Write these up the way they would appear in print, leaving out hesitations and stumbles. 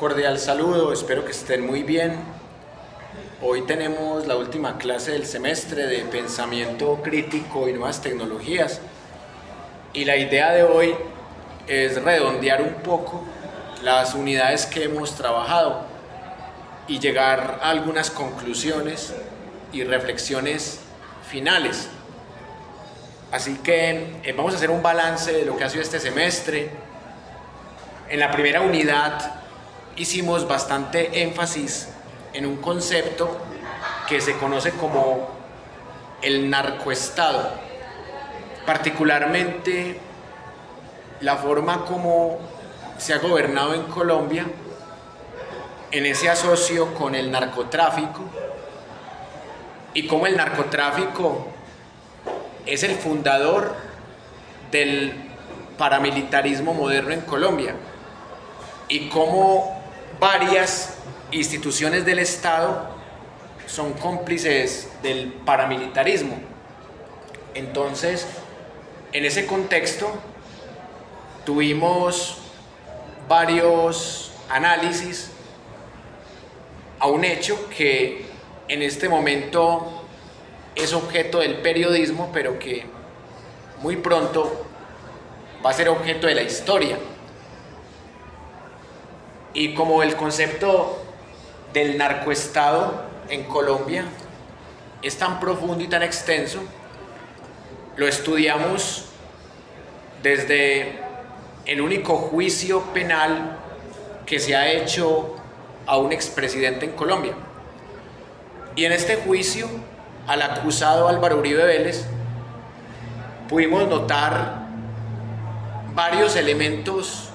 cordial saludo, espero que estén muy bien. Hoy tenemos la última clase del semestre de pensamiento crítico y nuevas tecnologías. Y la idea de hoy es redondear un poco las unidades que hemos trabajado y llegar a algunas conclusiones y reflexiones finales. Así que vamos a hacer un balance de lo que ha sido este semestre. En la primera unidad hicimos bastante énfasis en un concepto que se conoce como el narcoestado, particularmente la forma como se ha gobernado en Colombia en ese asocio con el narcotráfico y cómo el narcotráfico es el fundador del paramilitarismo moderno en Colombia y cómo varias instituciones del Estado son cómplices del paramilitarismo. Entonces, en ese contexto, tuvimos varios análisis a un hecho que en este momento es objeto del periodismo, pero que muy pronto va a ser objeto de la historia. Y como el concepto del narcoestado en Colombia es tan profundo y tan extenso, lo estudiamos desde el único juicio penal que se ha hecho a un expresidente en Colombia. Y en este juicio, al acusado Álvaro Uribe Vélez, pudimos notar varios elementos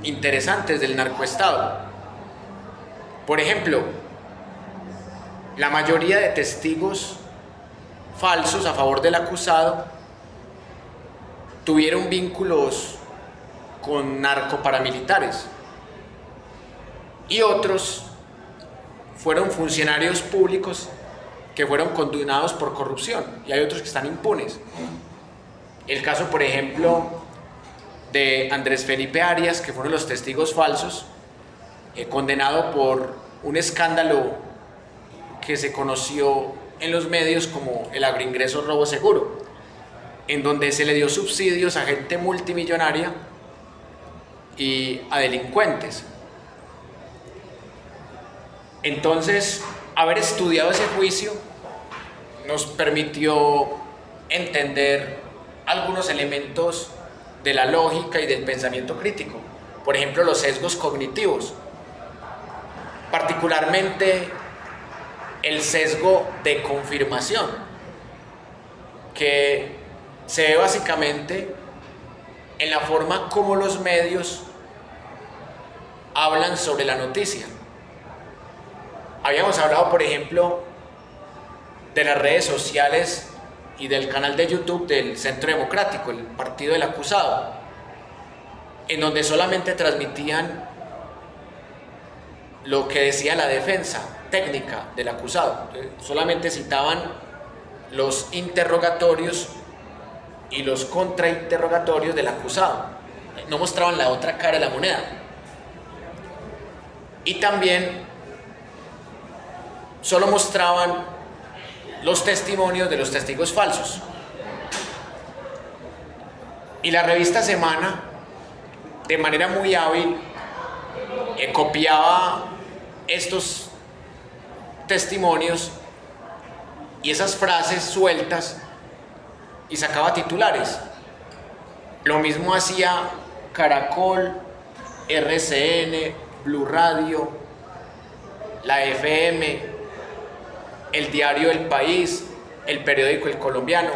interesantes del narcoestado. Por ejemplo, la mayoría de testigos falsos a favor del acusado tuvieron vínculos con narcoparamilitares y otros fueron funcionarios públicos que fueron condenados por corrupción, y hay otros que están impunes. El caso, por ejemplo, de Andrés Felipe Arias, que fueron los testigos falsos, condenado por un escándalo que se conoció en los medios como el agroingreso robo seguro, en donde se le dio subsidios a gente multimillonaria y a delincuentes. Entonces, haber estudiado ese juicio nos permitió entender algunos elementos de la lógica y del pensamiento crítico. Por ejemplo, los sesgos cognitivos, particularmente el sesgo de confirmación, que se ve básicamente en la forma como los medios hablan sobre la noticia. Habíamos hablado, por ejemplo, de las redes sociales y del canal de YouTube del Centro Democrático, el partido del acusado, en donde solamente transmitían lo que decía la defensa técnica del acusado. Solamente citaban los interrogatorios y los contrainterrogatorios del acusado. No mostraban la otra cara de la moneda. Y también solo mostraban los testimonios de los testigos falsos. Y la revista Semana, de manera muy hábil, copiaba estos testimonios y esas frases sueltas y sacaba titulares. Lo mismo hacía Caracol, RCN, Blue Radio, la FM, el diario El País, el periódico El Colombiano,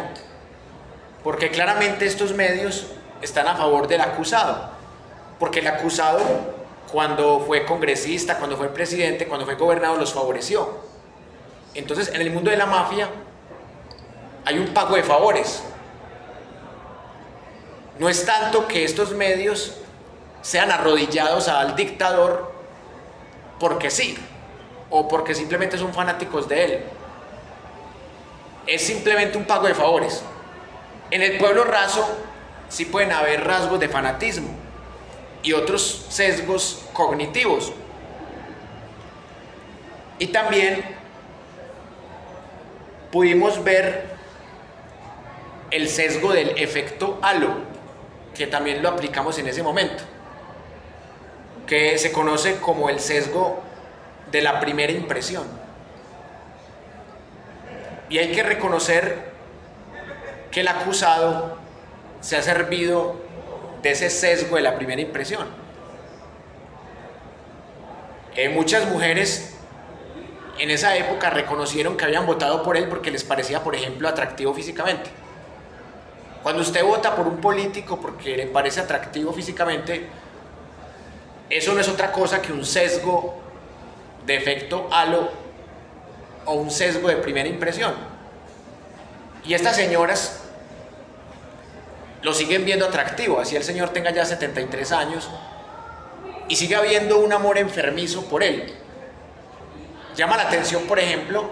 porque claramente estos medios están a favor del acusado, porque el acusado, cuando fue congresista, cuando fue presidente, cuando fue gobernador, los favoreció. Entonces, en el mundo de la mafia hay un pago de favores. No es tanto que estos medios sean arrodillados al dictador porque sí, o porque simplemente son fanáticos de él. Es simplemente un pago de favores. En el pueblo raso sí pueden haber rasgos de fanatismo y otros sesgos cognitivos, Y también pudimos ver el sesgo del efecto halo, que también lo aplicamos en ese momento, que se conoce como el sesgo de la primera impresión. Y hay que reconocer que el acusado se ha servido de ese sesgo de la primera impresión. Muchas mujeres en esa época reconocieron que habían votado por él porque les parecía, por ejemplo, atractivo físicamente. Cuando usted vota por un político porque le parece atractivo físicamente, eso no es otra cosa que un sesgo de efecto halo o un sesgo de primera impresión. Y estas señoras lo siguen viendo atractivo, así el señor tenga ya 73 años y sigue habiendo un amor enfermizo por él. Llama la atención, por ejemplo,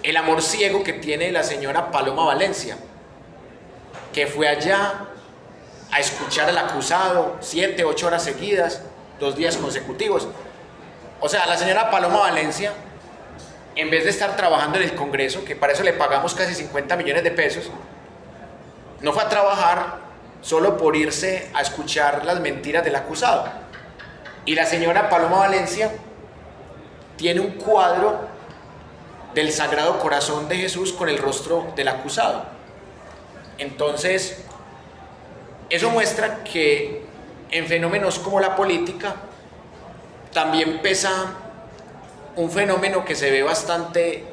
el amor ciego que tiene la señora Paloma Valencia, que fue allá a escuchar al acusado 7, 8 horas seguidas, 2 días consecutivos. O sea, la señora Paloma Valencia, en vez de estar trabajando en el Congreso, que para eso le pagamos casi 50 millones de pesos, no fue a trabajar solo por irse a escuchar las mentiras del acusado. Y la señora Paloma Valencia tiene un cuadro del Sagrado Corazón de Jesús con el rostro del acusado. Entonces, eso muestra que en fenómenos como la política también pesa un fenómeno que se ve bastante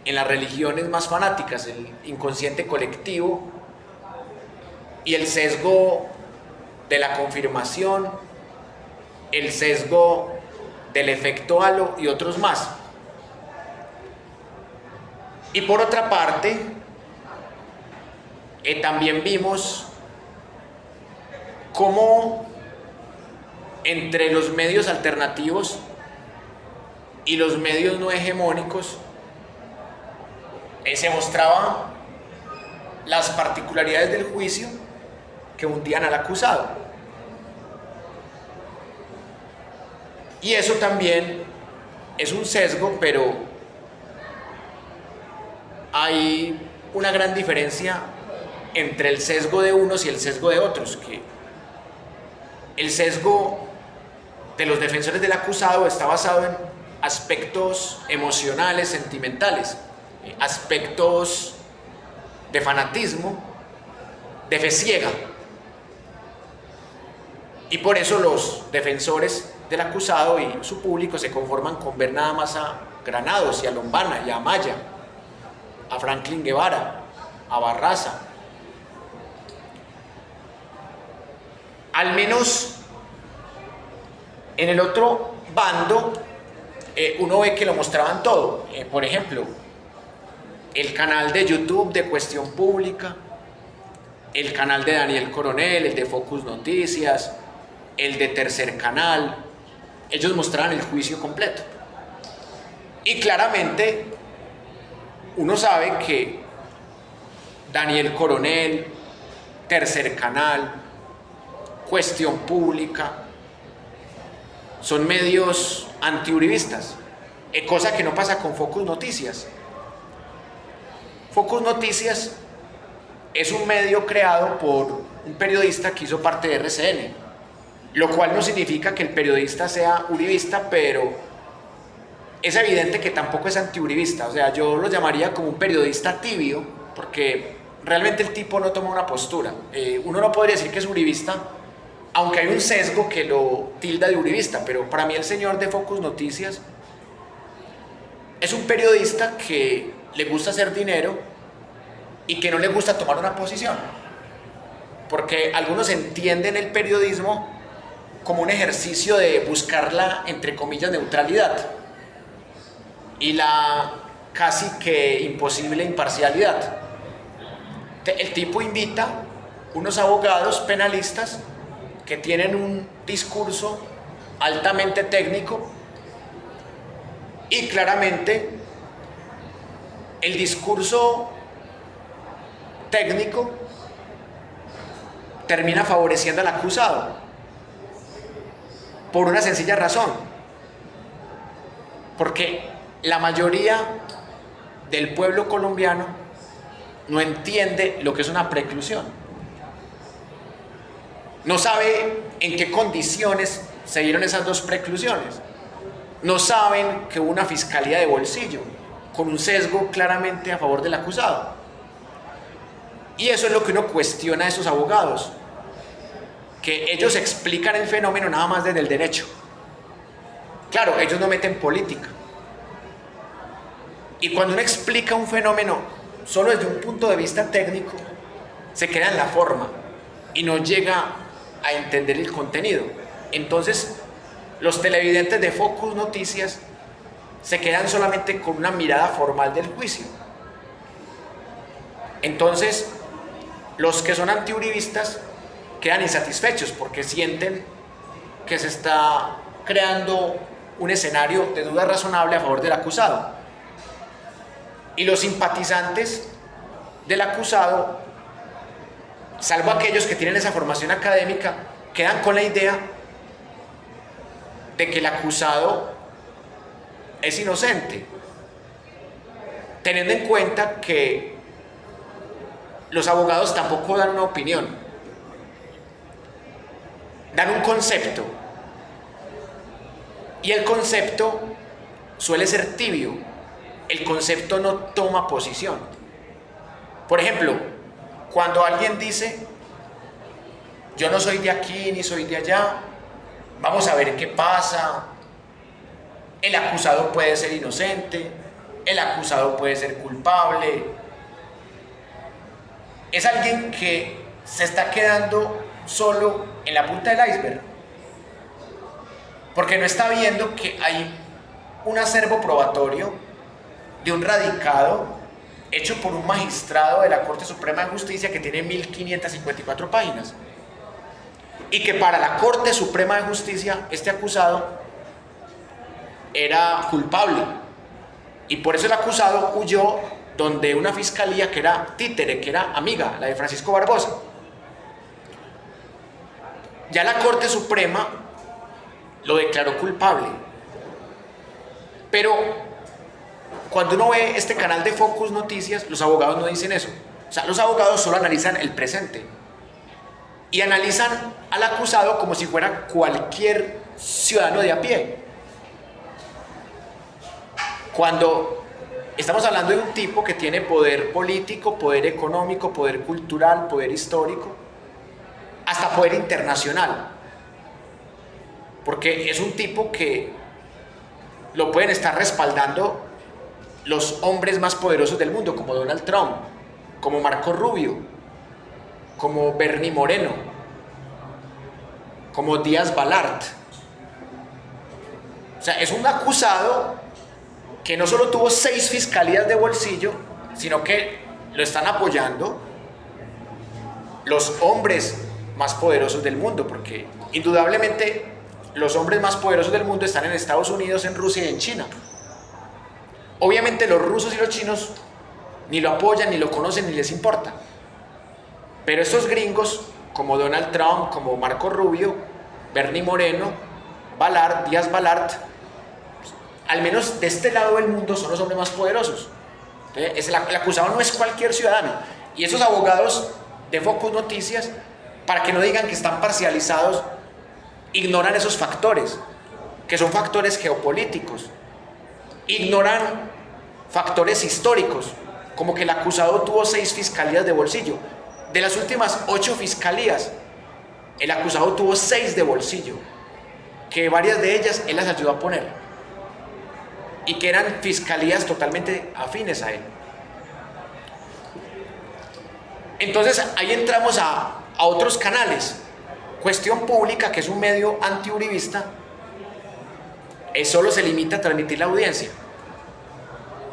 en las religiones más fanáticas, el inconsciente colectivo y el sesgo de la confirmación, el sesgo del efecto halo y otros más. Y por otra parte, también vimos cómo entre los medios alternativos y los medios no hegemónicos se mostraban las particularidades del juicio que hundían al acusado. Y eso también es un sesgo, pero hay una gran diferencia entre el sesgo de unos y el sesgo de otros, que el sesgo de los defensores del acusado está basado en aspectos emocionales, sentimentales, aspectos de fanatismo, de fe ciega. Y por eso los defensores del acusado y su público se conforman con ver nada más a Granados y a Lombana y a Amaya, a Franklin Guevara, a Barraza. Al menos en el otro bando uno ve que lo mostraban todo. Por ejemplo, el canal de YouTube de Cuestión Pública, el canal de Daniel Coronel, el de Focus Noticias, el de Tercer Canal. Ellos mostraban el juicio completo. Y claramente uno sabe que Daniel Coronel, Tercer Canal, Cuestión Pública son medios antiuribistas, cosa que no pasa con Focus Noticias. Focus Noticias es un medio creado por un periodista que hizo parte de RCN, lo cual no significa que el periodista sea uribista, pero es evidente que tampoco es antiuribista. O sea, yo lo llamaría como un periodista tibio, porque realmente el tipo no toma una postura. Uno no podría decir que es uribista, aunque hay un sesgo que lo tilda de uribista, pero para mí el señor de Focus Noticias es un periodista que le gusta hacer dinero y que no le gusta tomar una posición, porque algunos entienden el periodismo como un ejercicio de buscar la, entre comillas, neutralidad y la casi que imposible imparcialidad. El tipo invita unos abogados penalistas que tienen un discurso altamente técnico y claramente el discurso técnico termina favoreciendo al acusado por una sencilla razón, Porque la mayoría del pueblo colombiano no entiende lo que es una preclusión. No sabe en qué condiciones se dieron esas dos preclusiones. No saben que hubo una fiscalía de bolsillo, con un sesgo claramente a favor del acusado. Y eso es lo que uno cuestiona a esos abogados, que ellos explican el fenómeno nada más desde el derecho. Claro, ellos no meten política. Y cuando uno explica un fenómeno solo desde un punto de vista técnico, se queda en la forma y no llega a entender el contenido. Entonces, los televidentes de Focus Noticias se quedan solamente con una mirada formal del juicio. Entonces, los que son antiuribistas quedan insatisfechos porque sienten que se está creando un escenario de duda razonable a favor del acusado. Y los simpatizantes del acusado, salvo aquellos que tienen esa formación académica, quedan con la idea de que el acusado es inocente, teniendo en cuenta que los abogados tampoco dan una opinión, dan un concepto, y el concepto suele ser tibio, el concepto no toma posición. Por ejemplo, cuando alguien dice, yo no soy de aquí ni soy de allá, vamos a ver qué pasa, el acusado puede ser inocente, el acusado puede ser culpable, es alguien que se está quedando solo en la punta del iceberg, porque no está viendo que hay un acervo probatorio de un radicado hecho por un magistrado de la Corte Suprema de Justicia que tiene 1554 páginas, y que para la Corte Suprema de Justicia este acusado era culpable, y por eso el acusado huyó donde una fiscalía que era títere, que era amiga, la de Francisco Barbosa. Ya la Corte Suprema lo declaró culpable, pero cuando uno ve este canal de Focus Noticias, los abogados no dicen eso. O sea, los abogados solo analizan el presente y analizan al acusado como si fuera cualquier ciudadano de a pie. Cuando estamos hablando de un tipo que tiene poder político, poder económico, poder cultural, poder histórico, hasta poder internacional. Porque es un tipo que lo pueden estar respaldando los hombres más poderosos del mundo, como Donald Trump, como Marco Rubio, como Bernie Moreno, como Díaz Balart. O sea, es un acusado que no solo tuvo 6 fiscalías de bolsillo, sino que lo están apoyando los hombres más poderosos del mundo, porque indudablemente los hombres más poderosos del mundo están en Estados Unidos, en Rusia y en China. Obviamente los rusos y los chinos ni lo apoyan, ni lo conocen, ni les importa. Pero estos gringos, como Donald Trump, como Marco Rubio, Bernie Moreno, Balart, Díaz Balart, al menos de este lado del mundo son los hombres más poderosos. El acusado no es cualquier ciudadano. Y esos abogados de Focus Noticias, para que no digan que están parcializados, ignoran esos factores, que son factores geopolíticos. Ignoran factores históricos, como que el acusado tuvo 6 fiscalías de bolsillo. De las últimas 8 fiscalías, el acusado tuvo 6 de bolsillo, que varias de ellas él las ayudó a poner, y que eran fiscalías totalmente afines a él. Entonces ahí entramos a otros canales. Cuestión Pública, que es un medio antiuribista, solo se limita a transmitir la audiencia,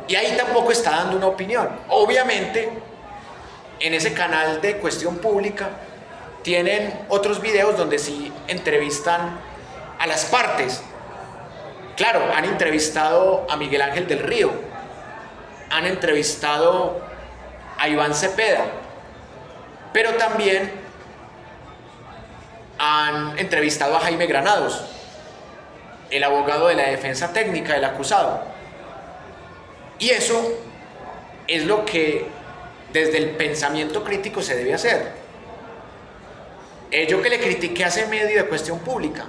y ahí tampoco está dando una opinión. Obviamente en ese canal de Cuestión Pública tienen otros videos donde sí entrevistan a las partes. Claro, han entrevistado a Miguel Ángel del Río, han entrevistado a Iván Cepeda, pero también han entrevistado a Jaime Granados, el abogado de la defensa técnica del acusado. Y eso es lo que desde el pensamiento crítico se debe hacer. Yo que le critiqué a ese medio de Cuestión Pública,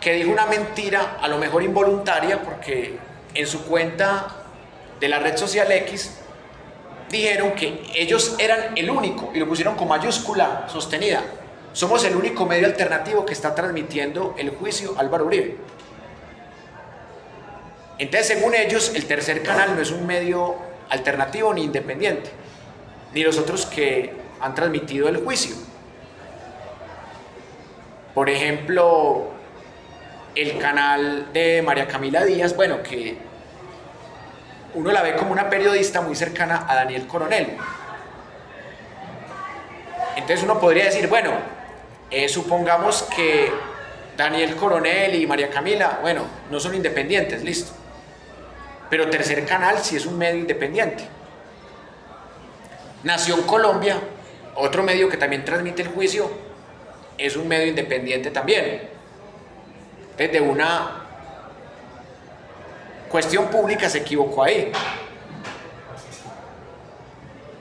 que dijo una mentira, a lo mejor involuntaria, porque en su cuenta de la red social X dijeron que ellos eran el único, y lo pusieron con mayúscula sostenida: somos el único medio alternativo que está transmitiendo el juicio a Álvaro Uribe. Entonces, según ellos, el Tercer Canal no es un medio alternativo ni independiente, ni los otros que han transmitido el juicio. Por ejemplo, el canal de María Camila Díaz, bueno, que uno la ve como una periodista muy cercana a Daniel Coronel. Entonces uno podría decir, bueno, supongamos que Daniel Coronel y María Camila, bueno, no son independientes, listo. Pero Tercer Canal sí es un medio independiente. Nación Colombia, otro medio que también transmite el juicio, es un medio independiente también. Desde una Cuestión Pública se equivocó ahí.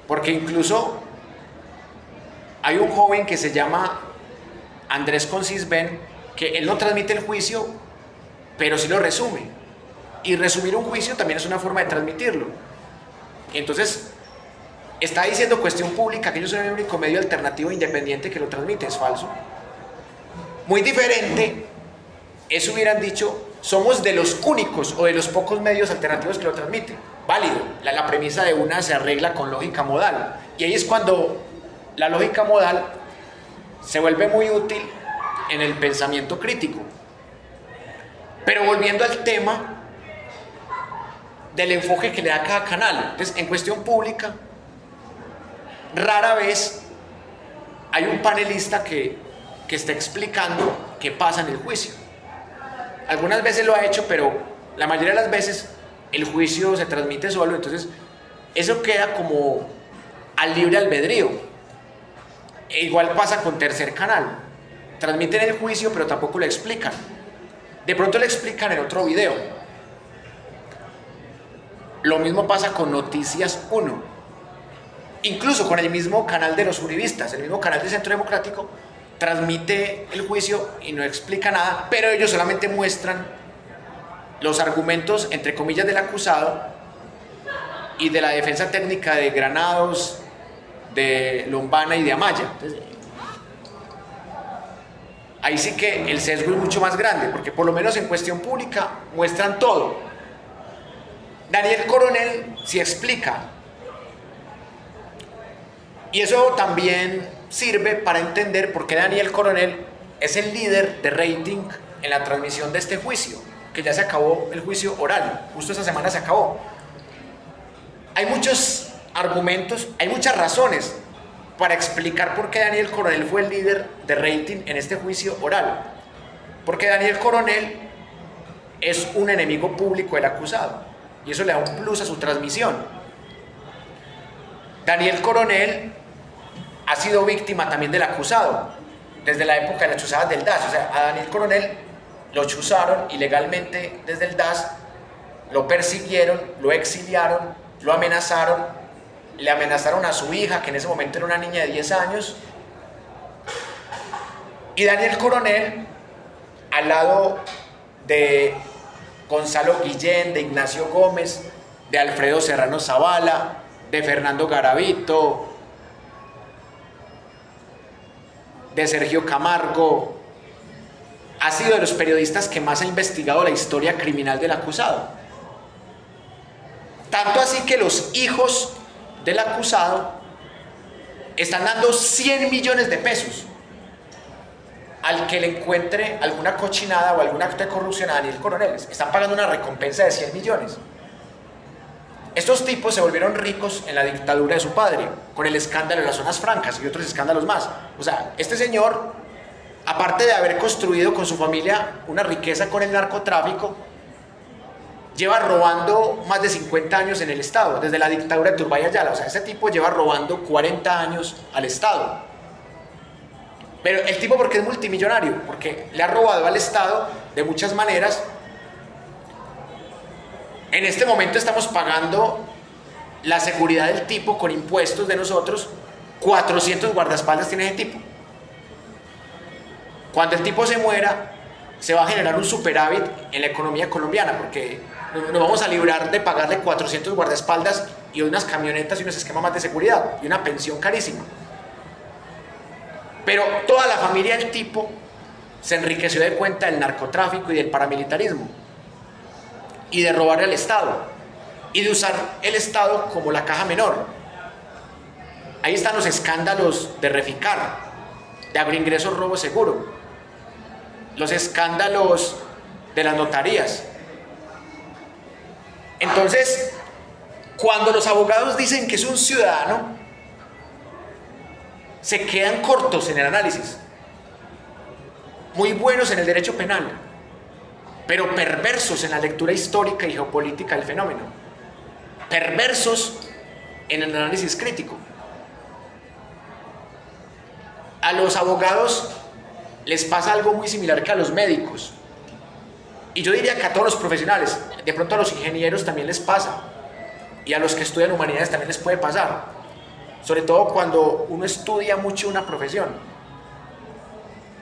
Porque incluso hay un joven que se llama Andrés Concisben, que él no transmite el juicio, pero sí lo resume. Y resumir un juicio también es una forma de transmitirlo. Entonces, está diciendo Cuestión Pública que ellos son el único medio alternativo independiente que lo transmite. Es falso. Muy diferente es hubieran dicho: somos de los únicos o de los pocos medios alternativos que lo transmiten. Válido, la premisa de una se arregla con lógica modal. Y ahí es cuando la lógica modal se vuelve muy útil en el pensamiento crítico. Pero volviendo al tema del enfoque que le da cada canal. Entonces, en Cuestión Pública, rara vez hay un panelista que está explicando qué pasa en el juicio. Algunas veces lo ha hecho, pero la mayoría de las veces el juicio se transmite solo. Entonces, eso queda como al libre albedrío. E igual pasa con Tercer Canal. Transmiten el juicio, pero tampoco lo explican. De pronto lo explican en otro video. Lo mismo pasa con Noticias 1. Incluso con el mismo canal de los uribistas, el mismo canal de Centro Democrático, transmite el juicio y no explica nada, pero ellos solamente muestran los argumentos, entre comillas, del acusado y de la defensa técnica de Granados, de Lombana y de Amaya. Entonces, ahí sí que el sesgo es mucho más grande, porque por lo menos en Cuestión Pública muestran todo. Daniel Coronel sí explica. Y eso también sirve para entender por qué Daniel Coronel es el líder de rating en la transmisión de este juicio, que ya se acabó el juicio oral, justo esta semana se acabó. Hay muchos argumentos, hay muchas razones para explicar por qué Daniel Coronel fue el líder de rating en este juicio oral. Porque Daniel Coronel es un enemigo público del acusado, y eso le da un plus a su transmisión. Daniel Coronel ha sido víctima también del acusado, desde la época de las chuzadas del DAS. O sea, a Daniel Coronel lo chuzaron ilegalmente desde el DAS, lo persiguieron, lo exiliaron, lo amenazaron, le amenazaron a su hija, que en ese momento era una niña de 10 años. Y Daniel Coronel, al lado de Gonzalo Guillén, de Ignacio Gómez, de Alfredo Serrano Zavala, de Fernando Garavito, de Sergio Camargo, ha sido de los periodistas que más ha investigado la historia criminal del acusado. Tanto así que los hijos del acusado están dando 100 millones de pesos al que le encuentre alguna cochinada o algún acto de corrupción a Daniel Coronel. Están pagando una recompensa de 100 millones. Estos tipos se volvieron ricos en la dictadura de su padre, con el escándalo de las zonas francas y otros escándalos más. O sea, este señor, aparte de haber construido con su familia una riqueza con el narcotráfico, lleva robando más de 50 años en el Estado, desde la dictadura de Turbay Ayala. O sea, este tipo lleva robando 40 años al Estado. Pero el tipo, ¿por qué es multimillonario? Porque le ha robado al Estado de muchas maneras. En este momento estamos pagando la seguridad del tipo con impuestos de nosotros. 400 guardaespaldas tiene ese tipo. Cuando el tipo se muera, se va a generar un superávit en la economía colombiana, porque nos vamos a librar de pagarle 400 guardaespaldas y unas camionetas y unos esquemas más de seguridad y una pensión carísima. Pero toda la familia del tipo se enriqueció de cuenta del narcotráfico y del paramilitarismo y de robarle al Estado y de usar el Estado como la caja menor. Ahí están los escándalos de Reficar, de agroingresos robo seguro, los escándalos de las notarías. Entonces, cuando los abogados dicen que es un ciudadano, se quedan cortos en el análisis, muy buenos en el derecho penal, pero perversos en la lectura histórica y geopolítica del fenómeno, perversos en el análisis crítico. A los abogados les pasa algo muy similar que a los médicos, y yo diría que a todos los profesionales, de pronto a los ingenieros también les pasa, y a los que estudian humanidades también les puede pasar, sobre todo cuando uno estudia mucho una profesión.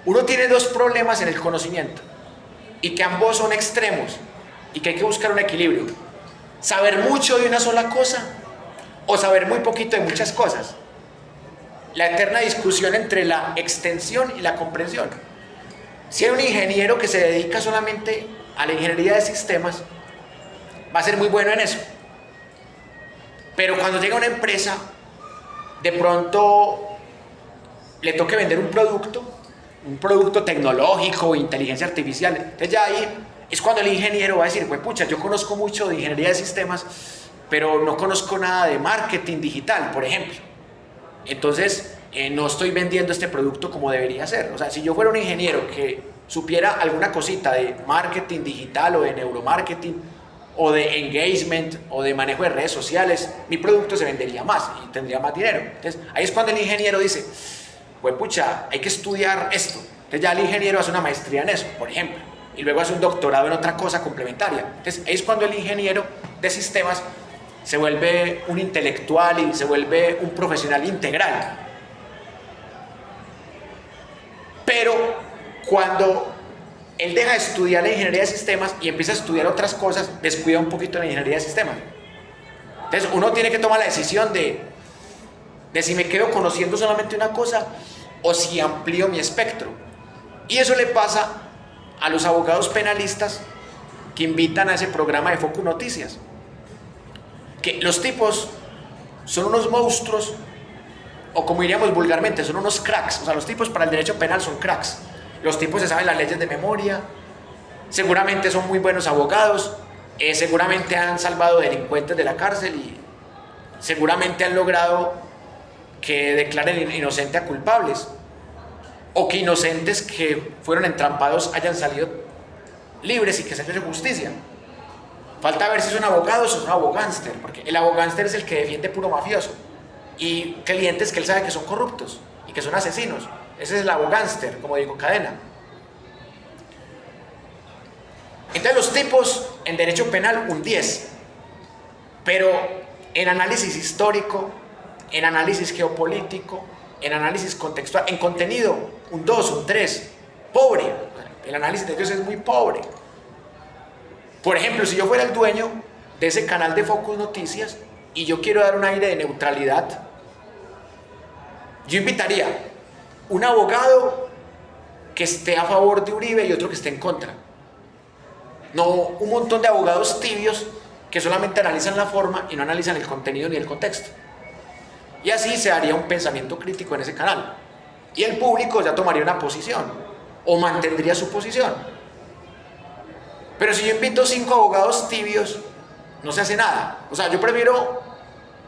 Uno tiene dos problemas en el conocimiento, y que ambos son extremos, y que hay que buscar un equilibrio: saber mucho de una sola cosa, o saber muy poquito de muchas cosas. La eterna discusión entre la extensión y la comprensión. Si hay un ingeniero que se dedica solamente a la ingeniería de sistemas, va a ser muy bueno en eso. Pero cuando llega a una empresa, de pronto le toque vender un producto tecnológico, inteligencia artificial. Entonces ya ahí es cuando el ingeniero va a decir: pues pucha, yo conozco mucho de ingeniería de sistemas, pero no conozco nada de marketing digital, por ejemplo. Entonces, no estoy vendiendo este producto como debería ser. O sea, si yo fuera un ingeniero que supiera alguna cosita de marketing digital o de neuromarketing o de engagement o de manejo de redes sociales, mi producto se vendería más y tendría más dinero. Entonces, ahí es cuando el ingeniero dice: pues pucha, hay que estudiar esto. Entonces ya el ingeniero hace una maestría en eso, por ejemplo, y luego hace un doctorado en otra cosa complementaria. Entonces, ahí es cuando el ingeniero de sistemas se vuelve un intelectual y se vuelve un profesional integral. Pero cuando él deja de estudiar la ingeniería de sistemas y empieza a estudiar otras cosas, descuida un poquito la ingeniería de sistemas. Entonces uno tiene que tomar la decisión de si me quedo conociendo solamente una cosa o si amplío mi espectro. Y eso le pasa a los abogados penalistas que invitan a ese programa de Focus Noticias. Que los tipos son unos monstruos, o como diríamos vulgarmente, son unos cracks. O sea, los tipos para el derecho penal son cracks. Los tipos se saben las leyes de memoria, seguramente son muy buenos abogados, seguramente han salvado delincuentes de la cárcel y seguramente han logrado que declaren inocente a culpables, o que inocentes que fueron entrampados hayan salido libres y que se haya hecho justicia. Falta ver si es un abogado o si es un abogánster, porque el abogánster es el que defiende puro mafioso y clientes que él sabe que son corruptos y que son asesinos. Ese es el abogánster, como digo, Cadena. Entonces los tipos en derecho penal un 10, pero en análisis histórico, en análisis geopolítico, en análisis contextual, en contenido un 2, un 3, pobre. El análisis de ellos es muy pobre. Por ejemplo, si yo fuera el dueño de ese canal de Focus Noticias y yo quiero dar un aire de neutralidad, yo invitaría un abogado que esté a favor de Uribe y otro que esté en contra. No un montón de abogados tibios que solamente analizan la forma y no analizan el contenido ni el contexto. Y así se haría un pensamiento crítico en ese canal. Y el público ya tomaría una posición o mantendría su posición. Pero si yo invito 5 abogados tibios, no se hace nada. O sea, yo prefiero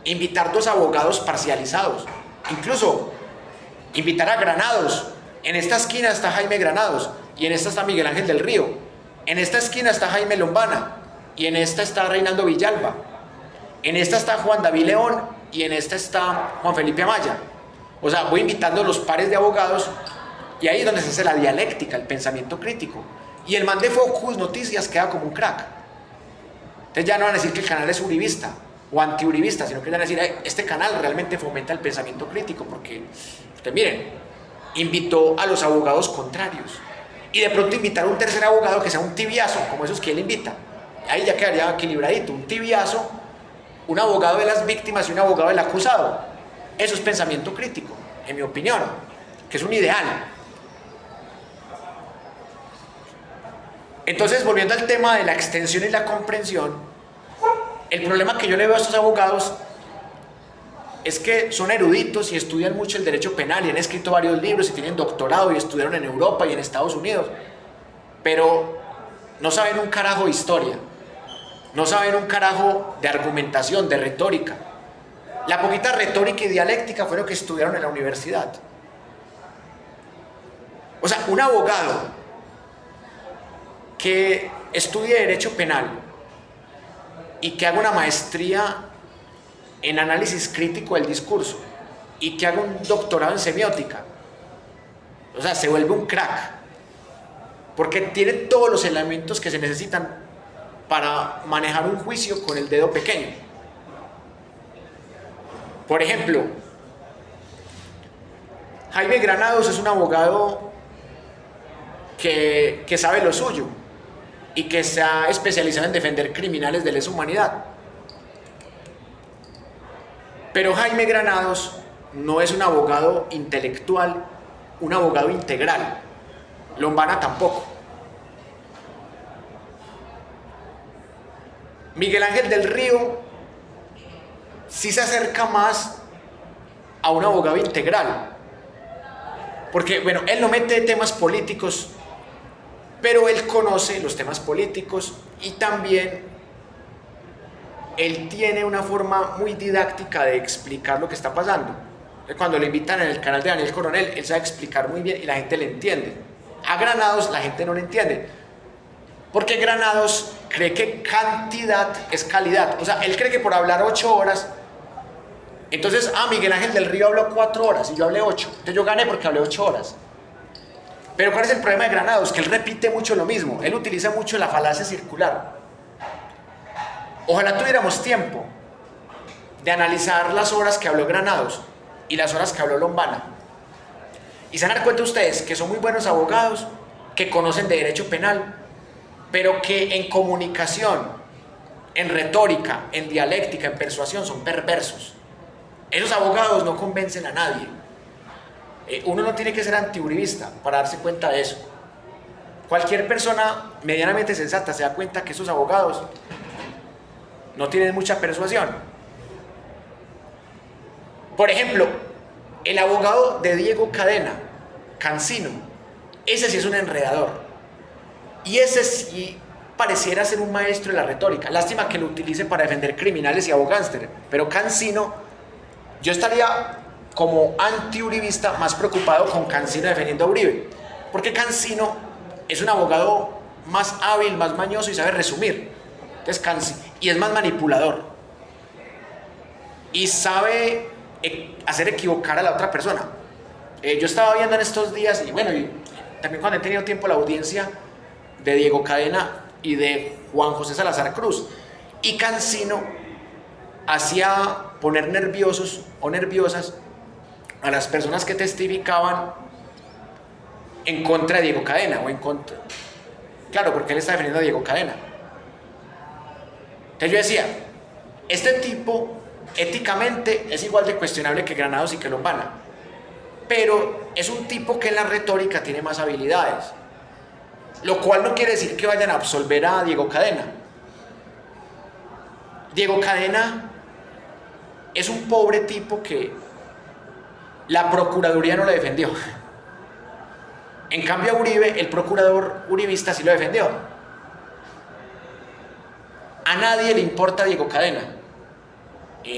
invitar 2 abogados parcializados. Incluso invitar a Granados. En esta esquina está Jaime Granados y en esta está Miguel Ángel del Río. En esta esquina está Jaime Lombana y en esta está Reinaldo Villalba. En esta está Juan David León y en esta está Juan Felipe Amaya. O sea, voy invitando los pares de abogados y ahí es donde se hace la dialéctica, el pensamiento crítico. Y el man de Focus Noticias queda como un crack. Entonces ya no van a decir que el canal es uribista o anti-uribista, sino que van a decir, este canal realmente fomenta el pensamiento crítico, porque, ustedes miren, invitó a los abogados contrarios. Y de pronto invitar a un tercer abogado que sea un tibiazo, como esos que él invita. Ahí ya quedaría equilibradito, un tibiazo, un abogado de las víctimas y un abogado del acusado. Eso es pensamiento crítico, en mi opinión, que es un ideal. Entonces, volviendo al tema de la extensión y la comprensión, el problema que yo le veo a estos abogados es que son eruditos y estudian mucho el derecho penal y han escrito varios libros y tienen doctorado y estudiaron en Europa y en Estados Unidos, pero no saben un carajo de historia, no saben un carajo de argumentación, de retórica. La poquita retórica y dialéctica fue lo que estudiaron en la universidad. O sea, un abogado que estudie derecho penal y que haga una maestría en análisis crítico del discurso y que haga un doctorado en semiótica, o sea, se vuelve un crack, porque tiene todos los elementos que se necesitan para manejar un juicio con el dedo pequeño. Por ejemplo, Jaime Granados es un abogado que sabe lo suyo y que se ha especializado en defender criminales de lesa humanidad. Pero Jaime Granados no es un abogado intelectual, un abogado integral. Lombana tampoco. Miguel Ángel del Río sí se acerca más a un abogado integral. Porque, bueno, él no mete temas políticos, pero él conoce los temas políticos y también él tiene una forma muy didáctica de explicar lo que está pasando. Cuando lo invitan en el canal de Daniel Coronel, él sabe explicar muy bien y la gente le entiende. A Granados la gente no le entiende, porque Granados cree que cantidad es calidad. O sea, él cree que por hablar 8 horas, entonces, Miguel Ángel del Río habló 4 horas y yo hablé 8, entonces yo gané porque hablé 8 horas. Pero ¿cuál es el problema de Granados? Que él repite mucho lo mismo, él utiliza mucho la falacia circular. Ojalá tuviéramos tiempo de analizar las horas que habló Granados y las horas que habló Lombana. Y se van a dar cuenta ustedes que son muy buenos abogados, que conocen de derecho penal, pero que en comunicación, en retórica, en dialéctica, en persuasión son perversos. Esos abogados no convencen a nadie. Uno no tiene que ser antiuribista para darse cuenta de eso. Cualquier persona medianamente sensata se da cuenta que esos abogados no tienen mucha persuasión. Por ejemplo, el abogado de Diego Cadena, Cancino, ese sí es un enredador. Y ese sí pareciera ser un maestro de la retórica. Lástima que lo utilice para defender criminales y abogánster. Pero Cancino, yo estaría como anti-uribista más preocupado con Cancino defendiendo a Uribe. Porque Cancino es un abogado más hábil, más mañoso y sabe resumir. Entonces Cancino, y es más manipulador. Y sabe hacer equivocar a la otra persona. Yo estaba viendo en estos días, y bueno, y también cuando he tenido tiempo, la audiencia de Diego Cadena y de Juan José Salazar Cruz. Y Cancino hacía poner nerviosos o nerviosas a las personas que testificaban en contra de Diego Cadena o en contra. Claro, porque él está defendiendo a Diego Cadena. Entonces yo decía, este tipo éticamente es igual de cuestionable que Granados y que Lombana, pero es un tipo que en la retórica tiene más habilidades, lo cual no quiere decir que vayan a absolver a Diego Cadena. Diego Cadena es un pobre tipo que la Procuraduría no le defendió. En cambio a Uribe, el procurador uribista sí lo defendió. A nadie le importa Diego Cadena.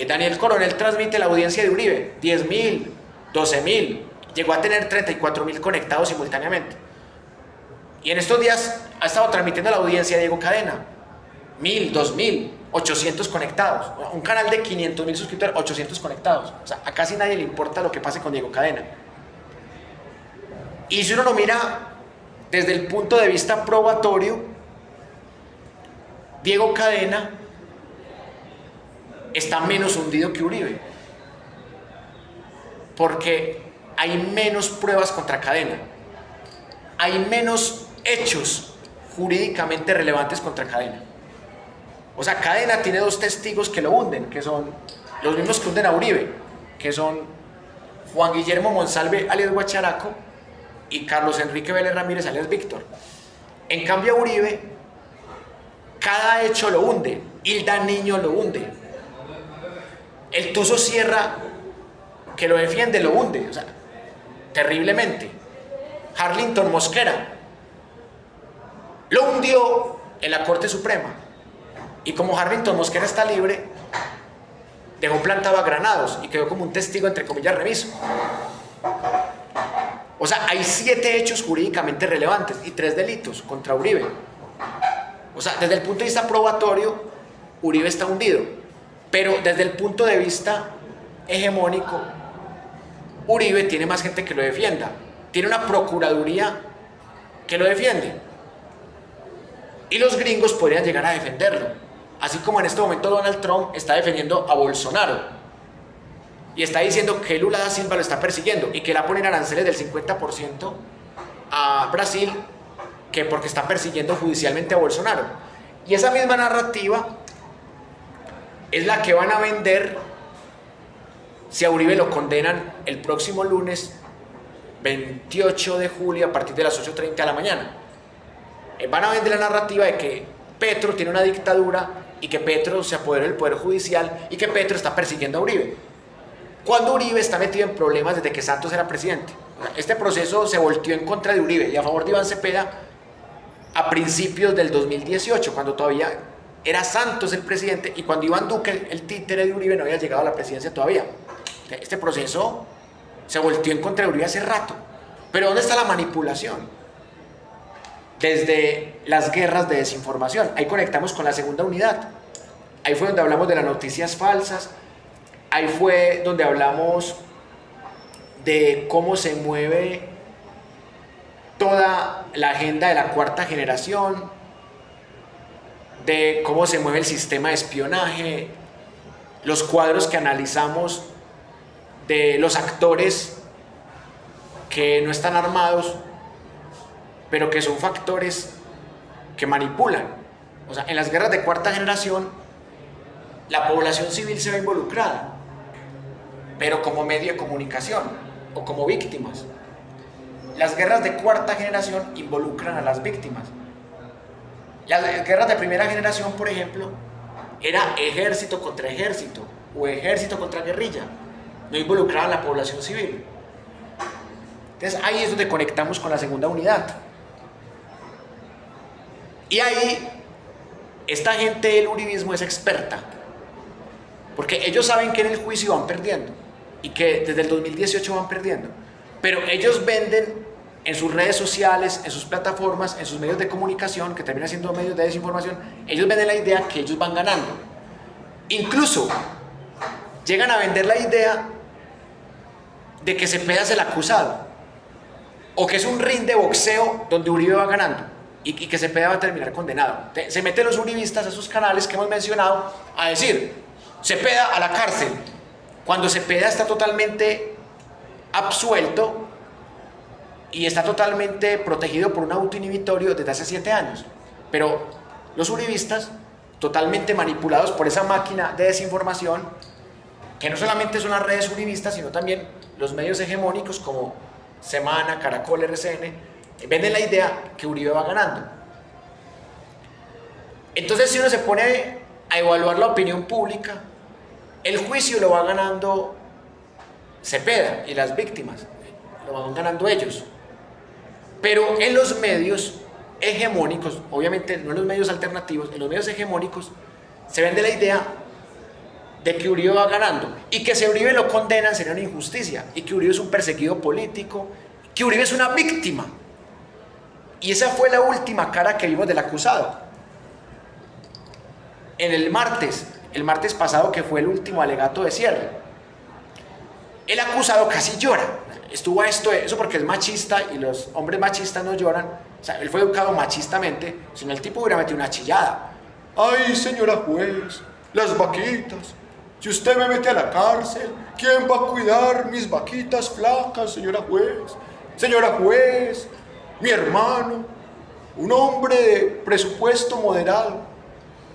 Daniel Coronel transmite la audiencia de Uribe, 10.000, 12.000, llegó a tener 34.000 conectados simultáneamente. Y en estos días ha estado transmitiendo la audiencia de Diego Cadena, 1.000, 2.000, 800 conectados. Un canal de 500.000 suscriptores, 800 conectados. O sea, a casi nadie le importa lo que pase con Diego Cadena. Y si uno lo mira desde el punto de vista probatorio, Diego Cadena está menos hundido que Uribe, porque hay menos pruebas contra Cadena, hay menos hechos jurídicamente relevantes contra Cadena. O sea, Cadena tiene dos testigos que lo hunden, que son los mismos que hunden a Uribe, que son Juan Guillermo Monsalve alias Guacharaco y Carlos Enrique Vélez Ramírez alias Víctor. En cambio a Uribe, cada hecho lo hunde. Hilda Niño lo hunde. El Tuzo Sierra, que lo defiende, lo hunde. O sea, terriblemente. Harlington Mosquera lo hundió en la Corte Suprema. Y como Harlington Mosquera está libre, dejó plantado a Granados y quedó como un testigo, entre comillas, remiso. O sea, hay 7 hechos jurídicamente relevantes y 3 delitos contra Uribe. O sea, desde el punto de vista probatorio, Uribe está hundido. Pero desde el punto de vista hegemónico, Uribe tiene más gente que lo defienda. Tiene una procuraduría que lo defiende. Y los gringos podrían llegar a defenderlo. Así como en este momento Donald Trump está defendiendo a Bolsonaro. Y está diciendo que Lula da Silva lo está persiguiendo y que le va a poner aranceles del 50% a Brasil, que porque está persiguiendo judicialmente a Bolsonaro. Y esa misma narrativa es la que van a vender si a Uribe lo condenan el próximo lunes 28 de julio a partir de las 8:30 de la mañana. Van a vender la narrativa de que Petro tiene una dictadura y que Petro se apoderó del Poder Judicial y que Petro está persiguiendo a Uribe, cuando Uribe está metido en problemas desde que Santos era presidente. Este proceso se volteó en contra de Uribe y a favor de Iván Cepeda a principios del 2018, cuando todavía era Santos el presidente y cuando Iván Duque, el títere de Uribe, no había llegado a la presidencia todavía. Este proceso se volteó en contra de Uribe hace rato. Pero ¿dónde está la manipulación? Desde las guerras de desinformación. Ahí conectamos con la segunda unidad. Ahí fue donde hablamos de las noticias falsas. Ahí fue donde hablamos de cómo se mueve toda la agenda de la cuarta generación, de cómo se mueve el sistema de espionaje, los cuadros que analizamos de los actores que no están armados, pero que son factores que manipulan. O sea, en las guerras de cuarta generación, la población civil se ve involucrada, pero como medio de comunicación o como víctimas. Las guerras de cuarta generación involucran a las víctimas. Las guerras de primera generación, por ejemplo, era ejército contra ejército o ejército contra guerrilla. No involucraban a la población civil. Entonces ahí es donde conectamos con la segunda unidad. Y ahí esta gente del uribismo es experta, porque ellos saben que en el juicio van perdiendo y que desde el 2018 van perdiendo, pero ellos venden en sus redes sociales, en sus plataformas, en sus medios de comunicación, que terminan siendo medios de desinformación, ellos venden la idea que ellos van ganando. Incluso llegan a vender la idea de que Cepeda es el acusado, o que es un ring de boxeo donde Uribe va ganando y que Cepeda va a terminar condenado. Se meten los uribistas a esos canales que hemos mencionado a decir: Cepeda a la cárcel, cuando Cepeda está totalmente absuelto y está totalmente protegido por un autoinhibitorio desde hace 7 años. Pero los uribistas, totalmente manipulados por esa máquina de desinformación, que no solamente son las redes uribistas, sino también los medios hegemónicos como Semana, Caracol, RCN, venden la idea que Uribe va ganando. Entonces, si uno se pone a evaluar la opinión pública, el juicio lo va ganando Cepeda y las víctimas, lo van ganando ellos. Pero en los medios hegemónicos, obviamente no en los medios alternativos, en los medios hegemónicos se vende la idea de que Uribe va ganando y que si a Uribe lo condenan sería una injusticia y que Uribe es un perseguido político, que Uribe es una víctima. Y esa fue la última cara que vimos del acusado. En el martes pasado, que fue el último alegato de cierre, el acusado casi llora. Estuvo eso porque es machista y los hombres machistas no lloran. O sea, él fue educado machistamente, sino el tipo hubiera metido una chillada. Ay, señora juez, las vaquitas. Si usted me mete a la cárcel, ¿quién va a cuidar mis vaquitas flacas, señora juez? Señora juez, mi hermano, un hombre de presupuesto moderado,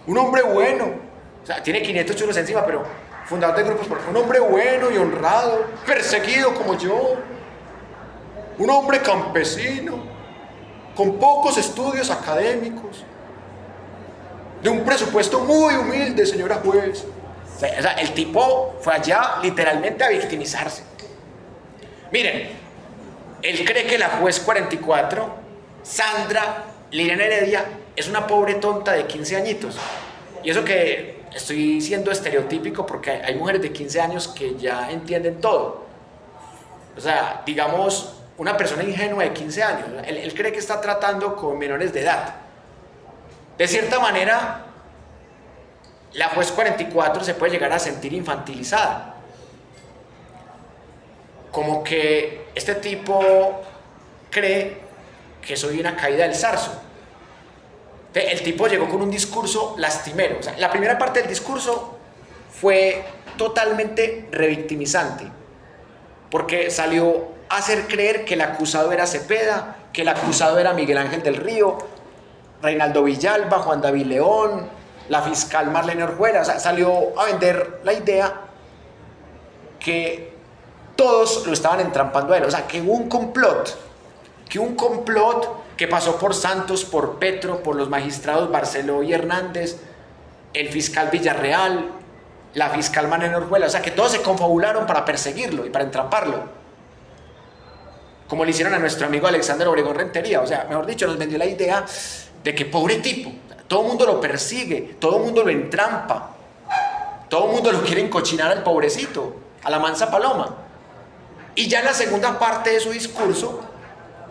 un hombre bueno. O sea, tiene 500 chulos encima, pero fundador de grupos, un hombre bueno y honrado, perseguido como yo, un hombre campesino, con pocos estudios académicos, de un presupuesto muy humilde, señora juez. O sea, el tipo fue allá literalmente a victimizarse. Miren, él cree que la juez 44, Sandra Liliana Heredia, es una pobre tonta de 15 añitos. Y eso que estoy siendo estereotípico porque hay mujeres de 15 años que ya entienden todo. O sea, digamos, una persona ingenua de 15 años, él cree que está tratando con menores de edad. De cierta manera, la juez 44 se puede llegar a sentir infantilizada. Como que este tipo cree que soy una caída del zarzo. El tipo llegó con un discurso lastimero. O sea, la primera parte del discurso fue totalmente revictimizante, porque salió a hacer creer que el acusado era Cepeda, que el acusado era Miguel Ángel del Río, Reinaldo Villalba, Juan David León, la fiscal Marlene Orjuela. O sea, salió a vender la idea que todos lo estaban entrampando a él. O sea, que hubo un complot, que pasó por Santos, por Petro, por los magistrados Barceló y Hernández, el fiscal Villarreal, la fiscal Marlene Orjuela. O sea, que todos se confabularon para perseguirlo y para entramparlo, como le hicieron a nuestro amigo Alexander Obregón Rentería. O sea, mejor dicho, nos vendió la idea de que pobre tipo, todo el mundo lo persigue, todo el mundo lo entrampa, todo el mundo lo quiere encochinar al pobrecito, a la mansa paloma. Y ya en la segunda parte de su discurso,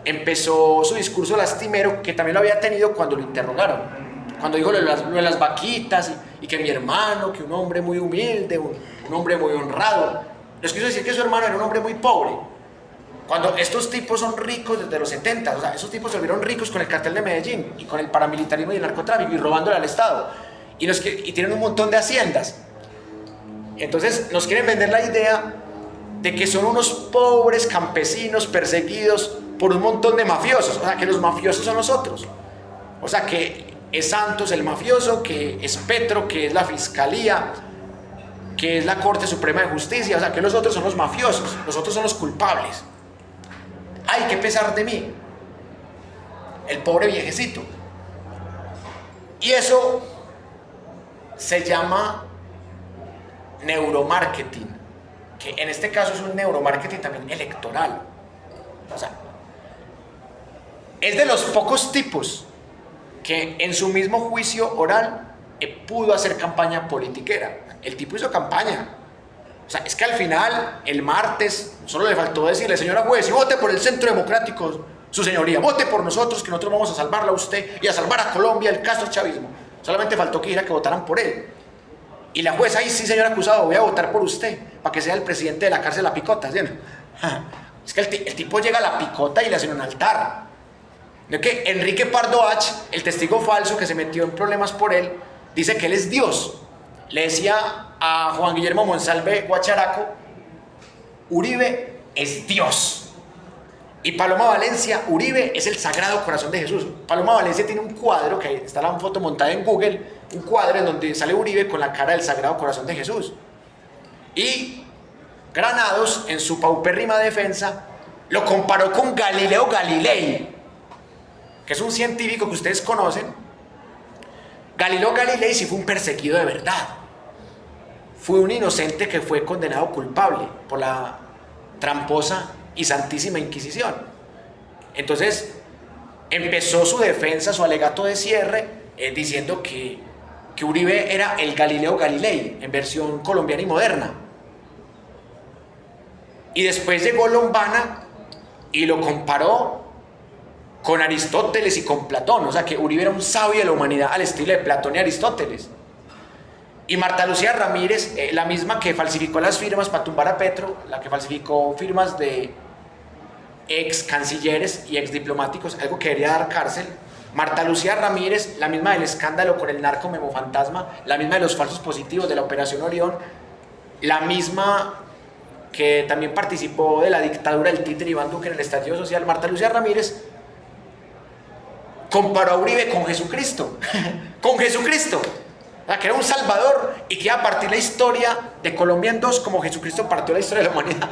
empezó su discurso lastimero, que también lo había tenido cuando lo interrogaron, cuando dijo lo de las vaquitas y que mi hermano, que un hombre muy humilde, un hombre muy honrado. Les quiso decir que su hermano era un hombre muy pobre, cuando estos tipos son ricos desde los 70. O sea, esos tipos se volvieron ricos con el cartel de Medellín y con el paramilitarismo y el narcotráfico y robándole al Estado, y tienen un montón de haciendas. Entonces nos quieren vender la idea de que son unos pobres campesinos perseguidos por un montón de mafiosos. O sea, que los mafiosos son nosotros. O sea, que es Santos el mafioso, que es Petro, que es la Fiscalía, que es la Corte Suprema de Justicia. O sea, que los otros son los mafiosos, los otros son los culpables. ¡Ay, qué pesar de mí! El pobre viejecito. Y eso se llama neuromarketing, que en este caso es un neuromarketing también electoral. O sea, es de los pocos tipos que en su mismo juicio oral pudo hacer campaña politiquera. El tipo hizo campaña. O sea, es que al final, el martes, solo le faltó decirle: señora juez, y vote por el Centro Democrático, su señoría, vote por nosotros, que nosotros vamos a salvarla a usted y a salvar a Colombia del Castro chavismo. Solamente faltó que dijera que votaran por él. Y la jueza: ay, sí, señor acusado, voy a votar por usted, para que sea el presidente de la cárcel La Picota, ¿sí? Es que el tipo llega a La Picota y le hacen un altar. ¿No? Que Enrique Pardo H., el testigo falso que se metió en problemas por él, dice que él es Dios. Le decía a Juan Guillermo Monsalve Guacharaco: Uribe es Dios. Y Paloma Valencia: Uribe es el Sagrado Corazón de Jesús. Paloma Valencia tiene un cuadro, que está la foto montada en Google, un cuadro en donde sale Uribe con la cara del Sagrado Corazón de Jesús. Y Granados, en su paupérrima defensa, lo comparó con Galileo Galilei, que es un científico que ustedes conocen. Galileo Galilei sí fue un perseguido de verdad. Fue un inocente que fue condenado culpable por la tramposa y santísima Inquisición. Entonces empezó su defensa, su alegato de cierre, diciendo que Uribe era el Galileo Galilei en versión colombiana y moderna. Y después llegó Lombana y lo comparó con Aristóteles y con Platón. O sea, que Uribe era un sabio de la humanidad al estilo de Platón y Aristóteles. Y Marta Lucía Ramírez, la misma que falsificó las firmas para tumbar a Petro, la que falsificó firmas de ex cancilleres y ex diplomáticos, algo que debería dar cárcel. Marta Lucía Ramírez, la misma del escándalo con el narco Memo Fantasma, la misma de los falsos positivos de la Operación Orión, la misma que también participó de la dictadura del títere Iván Duque en el estallido social. Marta Lucía Ramírez comparó a Uribe con Jesucristo, con Jesucristo, que era un salvador y que iba a partir la historia de Colombia en dos como Jesucristo partió la historia de la humanidad.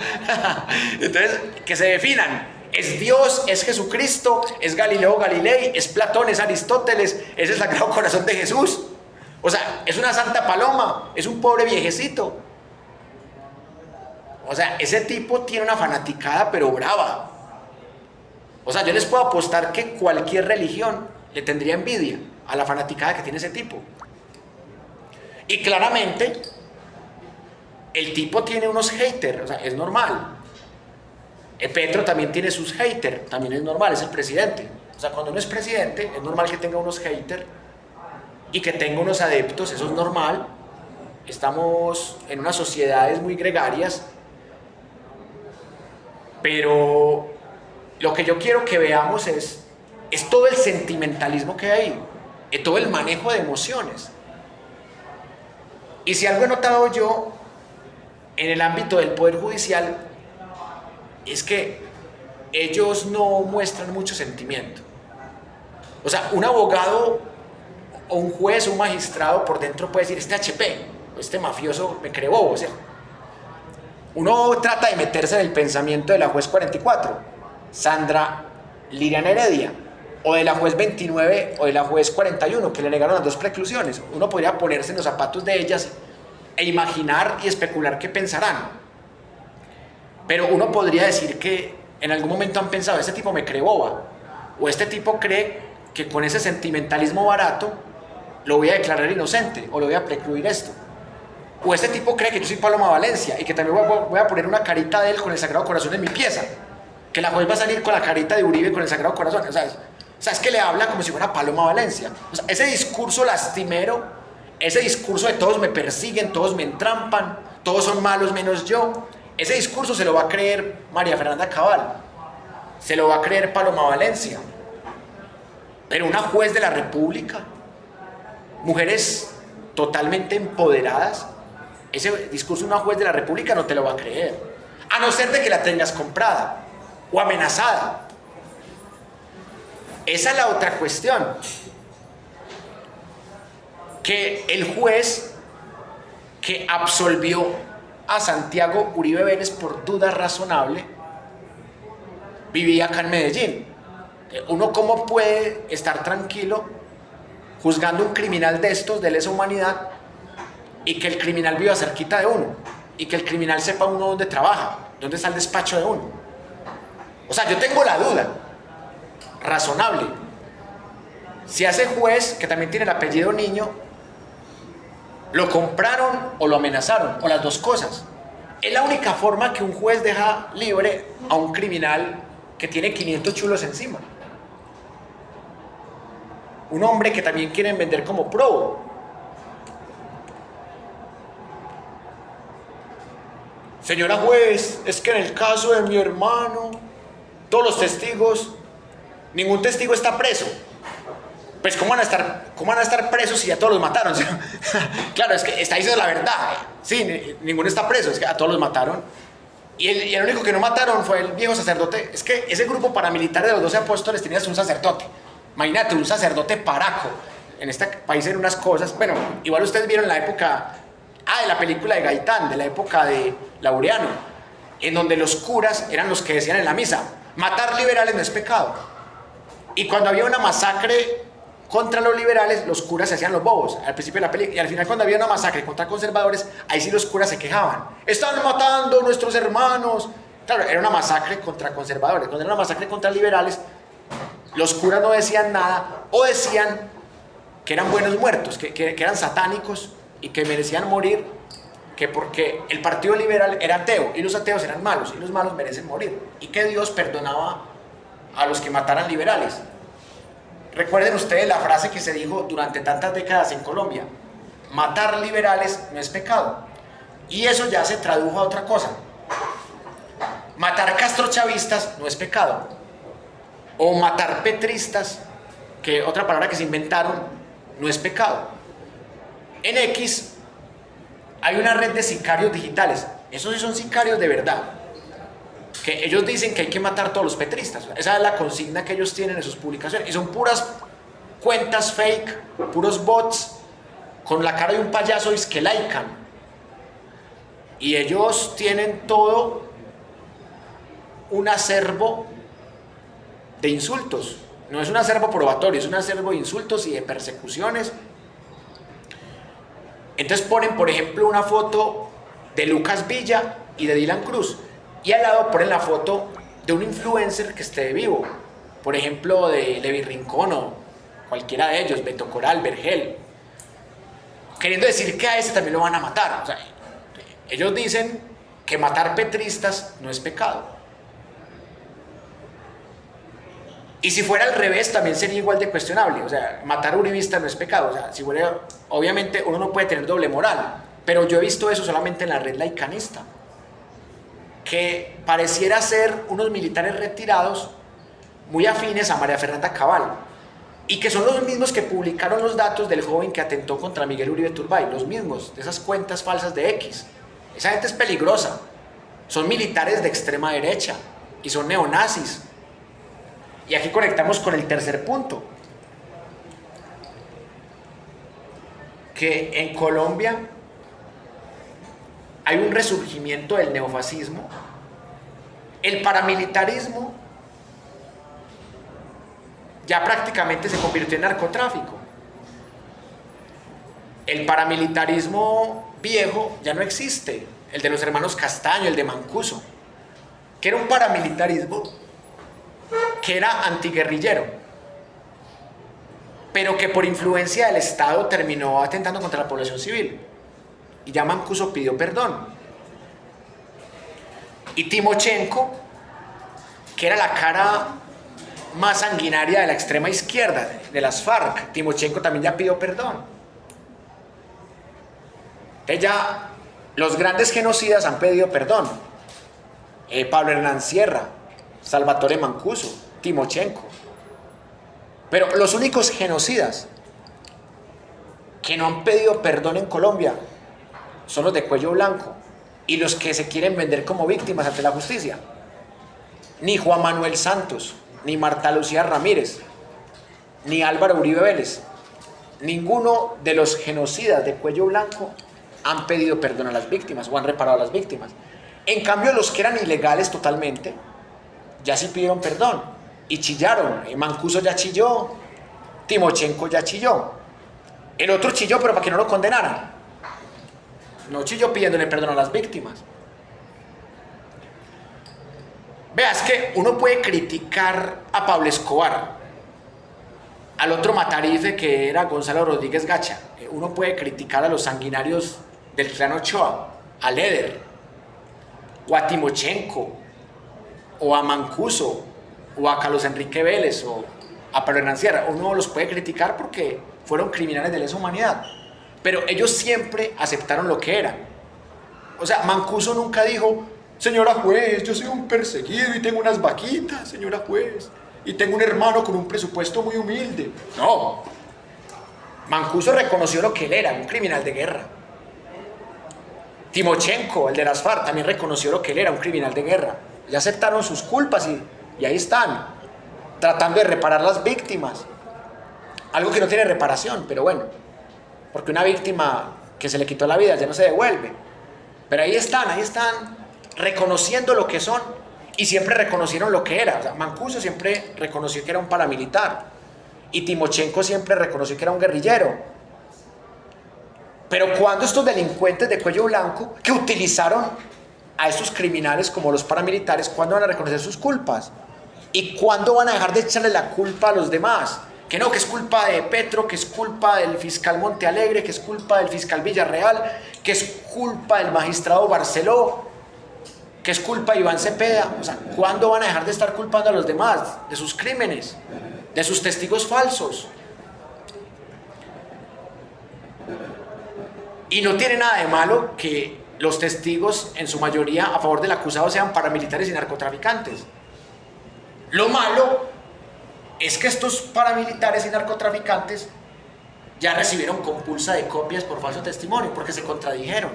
Entonces, que se definan. Es Dios, es Jesucristo, es Galileo Galilei, es Platón, es Aristóteles, es el Sagrado Corazón de Jesús. O sea, es una santa paloma, es un pobre viejecito. O sea, ese tipo tiene una fanaticada pero brava. O sea, yo les puedo apostar que cualquier religión le tendría envidia a la fanaticada que tiene ese tipo. Y claramente, el tipo tiene unos haters, o sea, es normal. Petro también tiene sus haters, también es normal, es el presidente. O sea, cuando uno es presidente, es normal que tenga unos haters y que tenga unos adeptos, eso es normal. Estamos en unas sociedades muy gregarias, pero lo que yo quiero que veamos es todo el sentimentalismo que hay ahí, todo el manejo de emociones. Y si algo he notado yo en el ámbito del Poder Judicial, es que ellos no muestran mucho sentimiento. O sea, un abogado o un juez o un magistrado por dentro puede decir, este HP, este mafioso me cree bobo. O sea, uno trata de meterse en el pensamiento de la juez 44, Sandra Liriana Heredia, o de la juez 29 o de la juez 41, que le negaron las dos preclusiones. Uno podría ponerse en los zapatos de ellas e imaginar y especular qué pensarán. Pero uno podría decir que en algún momento han pensado, este tipo me cree boba, o este tipo cree que con ese sentimentalismo barato lo voy a declarar inocente, o lo voy a precluir esto. O este tipo cree que yo soy Paloma Valencia y que también voy a poner una carita de él con el Sagrado Corazón en mi pieza, que la juez va a salir con la carita de Uribe con el Sagrado Corazón. O sea, es que le habla como si fuera Paloma Valencia. O sea, ese discurso lastimero, ese discurso de todos me persiguen, todos me entrampan, todos son malos menos yo, ese discurso se lo va a creer María Fernanda Cabal, se lo va a creer Paloma Valencia. Pero una juez de la República, mujeres totalmente empoderadas, ese discurso de una juez de la República no te lo va a creer, a no ser de que la tengas comprada o amenazada. Esa es la otra cuestión, que el juez que absolvió a Santiago Uribe Vélez por duda razonable vivía acá en Medellín. Uno cómo puede estar tranquilo juzgando un criminal de estos, de lesa humanidad, y que el criminal viva cerquita de uno, y que el criminal sepa uno dónde trabaja, dónde está el despacho de uno. O sea, yo tengo la duda razonable si a ese juez, que también tiene el apellido Niño, lo compraron o lo amenazaron, o las dos cosas. Es la única forma que un juez deja libre a un criminal que tiene 500 chulos encima. Un hombre que también quieren vender como probo. Señora juez, es que en el caso de mi hermano, todos los testigos, ningún testigo está preso. Pues ¿cómo van a estar presos si a todos los mataron? Claro, es que está diciendo la verdad. Sí, ninguno está preso, es que a todos los mataron. Y el único que no mataron fue el viejo sacerdote. Es que ese grupo paramilitar de los 12 apóstoles tenía un sacerdote. Imagínate, un sacerdote paraco. En este país eran unas cosas. Bueno, igual ustedes vieron la época de la película de Gaitán, de la época de Laureano, en donde los curas eran los que decían en la misa, matar liberales no es pecado. Y cuando había una masacre contra los liberales, los curas se hacían los bobos al principio de la película, y al final cuando había una masacre contra conservadores, ahí sí los curas se quejaban, están matando a nuestros hermanos. Claro, era una masacre contra conservadores. Cuando era una masacre contra liberales, los curas no decían nada, o decían que eran buenos muertos, que eran satánicos y que merecían morir, que porque el partido liberal era ateo y los ateos eran malos y los malos merecen morir, y que Dios perdonaba a los que mataran liberales. Recuerden ustedes la frase que se dijo durante tantas décadas en Colombia: matar liberales no es pecado. Y eso ya se tradujo a otra cosa: matar castrochavistas no es pecado. O matar petristas, que otra palabra que se inventaron, no es pecado. En X hay una red de sicarios digitales. Esos sí son sicarios de verdad. Que ellos dicen que hay que matar a todos los petristas. Esa es la consigna que ellos tienen en sus publicaciones. Y son puras cuentas fake, puros bots, con la cara de un payaso que laican. Y ellos tienen todo un acervo de insultos. No es un acervo probatorio, es un acervo de insultos y de persecuciones. Entonces ponen, por ejemplo, una foto de Lucas Villa y de Dylan Cruz. Y al lado ponen la foto de un influencer que esté vivo. Por ejemplo, de Levi Rincón o cualquiera de ellos, Beto Coral, Vergel. Queriendo decir que a ese también lo van a matar. O sea, ellos dicen que matar petristas no es pecado. Y si fuera al revés, también sería igual de cuestionable. O sea, matar uribistas no es pecado. O sea, si fuera, obviamente uno no puede tener doble moral. Pero yo he visto eso solamente en la red laicanista. Que pareciera ser unos militares retirados muy afines a María Fernanda Cabal. Y que son los mismos que publicaron los datos del joven que atentó contra Miguel Uribe Turbay. Los mismos, de esas cuentas falsas de X. Esa gente es peligrosa. Son militares de extrema derecha. Y son neonazis. Y aquí conectamos con el tercer punto, que en Colombia hay un resurgimiento del neofascismo, el paramilitarismo ya prácticamente se convirtió en narcotráfico, el paramilitarismo viejo ya no existe, el de los hermanos Castaño, el de Mancuso, que era un paramilitarismo que era antiguerrillero, pero que por influencia del Estado terminó atentando contra la población civil. Y ya Mancuso pidió perdón. Y Timochenko, que era la cara más sanguinaria de la extrema izquierda, de las FARC, Timochenko también ya pidió perdón. Entonces ya los grandes genocidas han pedido perdón. Pablo Hernán Sierra, Salvatore Mancuso, Timochenko. Pero los únicos genocidas que no han pedido perdón en Colombia son los de cuello blanco y los que se quieren vender como víctimas ante la justicia. Ni Juan Manuel Santos, ni Marta Lucía Ramírez, ni Álvaro Uribe Vélez, ninguno de los genocidas de cuello blanco han pedido perdón a las víctimas o han reparado a las víctimas. En cambio, los que eran ilegales totalmente ya sí pidieron perdón y chillaron. Mancuso ya chilló, Timochenko ya chilló, el otro chilló pero para que no lo condenaran, no chilló pidiéndole perdón a las víctimas. Veas que uno puede criticar a Pablo Escobar, al otro matarife que era Gonzalo Rodríguez Gacha, uno puede criticar a los sanguinarios del clan Ochoa, a Leder, o a Timochenko, o a Mancuso, o a Carlos Enrique Vélez, o a Pablo Hernán Sierra. Uno los puede criticar porque fueron criminales de lesa humanidad, pero ellos siempre aceptaron lo que eran. O sea, Mancuso nunca dijo: señora juez, yo soy un perseguido y tengo unas vaquitas, señora juez, y tengo un hermano con un presupuesto muy humilde. No, Mancuso reconoció lo que él era, un criminal de guerra. Timochenko, el de las FARC, también reconoció lo que él era, un criminal de guerra. Ya aceptaron sus culpas y ahí están, tratando de reparar las víctimas. Algo que no tiene reparación, pero bueno, porque una víctima que se le quitó la vida ya no se devuelve. Pero ahí están reconociendo lo que son y siempre reconocieron lo que era. O sea, Mancuso siempre reconoció que era un paramilitar y Timochenko siempre reconoció que era un guerrillero. Pero cuando estos delincuentes de cuello blanco que utilizaron a estos criminales como los paramilitares, ¿cuándo van a reconocer sus culpas? ¿Y cuándo van a dejar de echarle la culpa a los demás? Que no, que es culpa de Petro, que es culpa del fiscal Montealegre, que es culpa del fiscal Villarreal, que es culpa del magistrado Barceló, que es culpa de Iván Cepeda. O sea, ¿cuándo van a dejar de estar culpando a los demás de sus crímenes, de sus testigos falsos? Y no tiene nada de malo que los testigos, en su mayoría a favor del acusado, sean paramilitares y narcotraficantes. Lo malo es que estos paramilitares y narcotraficantes ya recibieron compulsa de copias por falso testimonio, porque se contradijeron.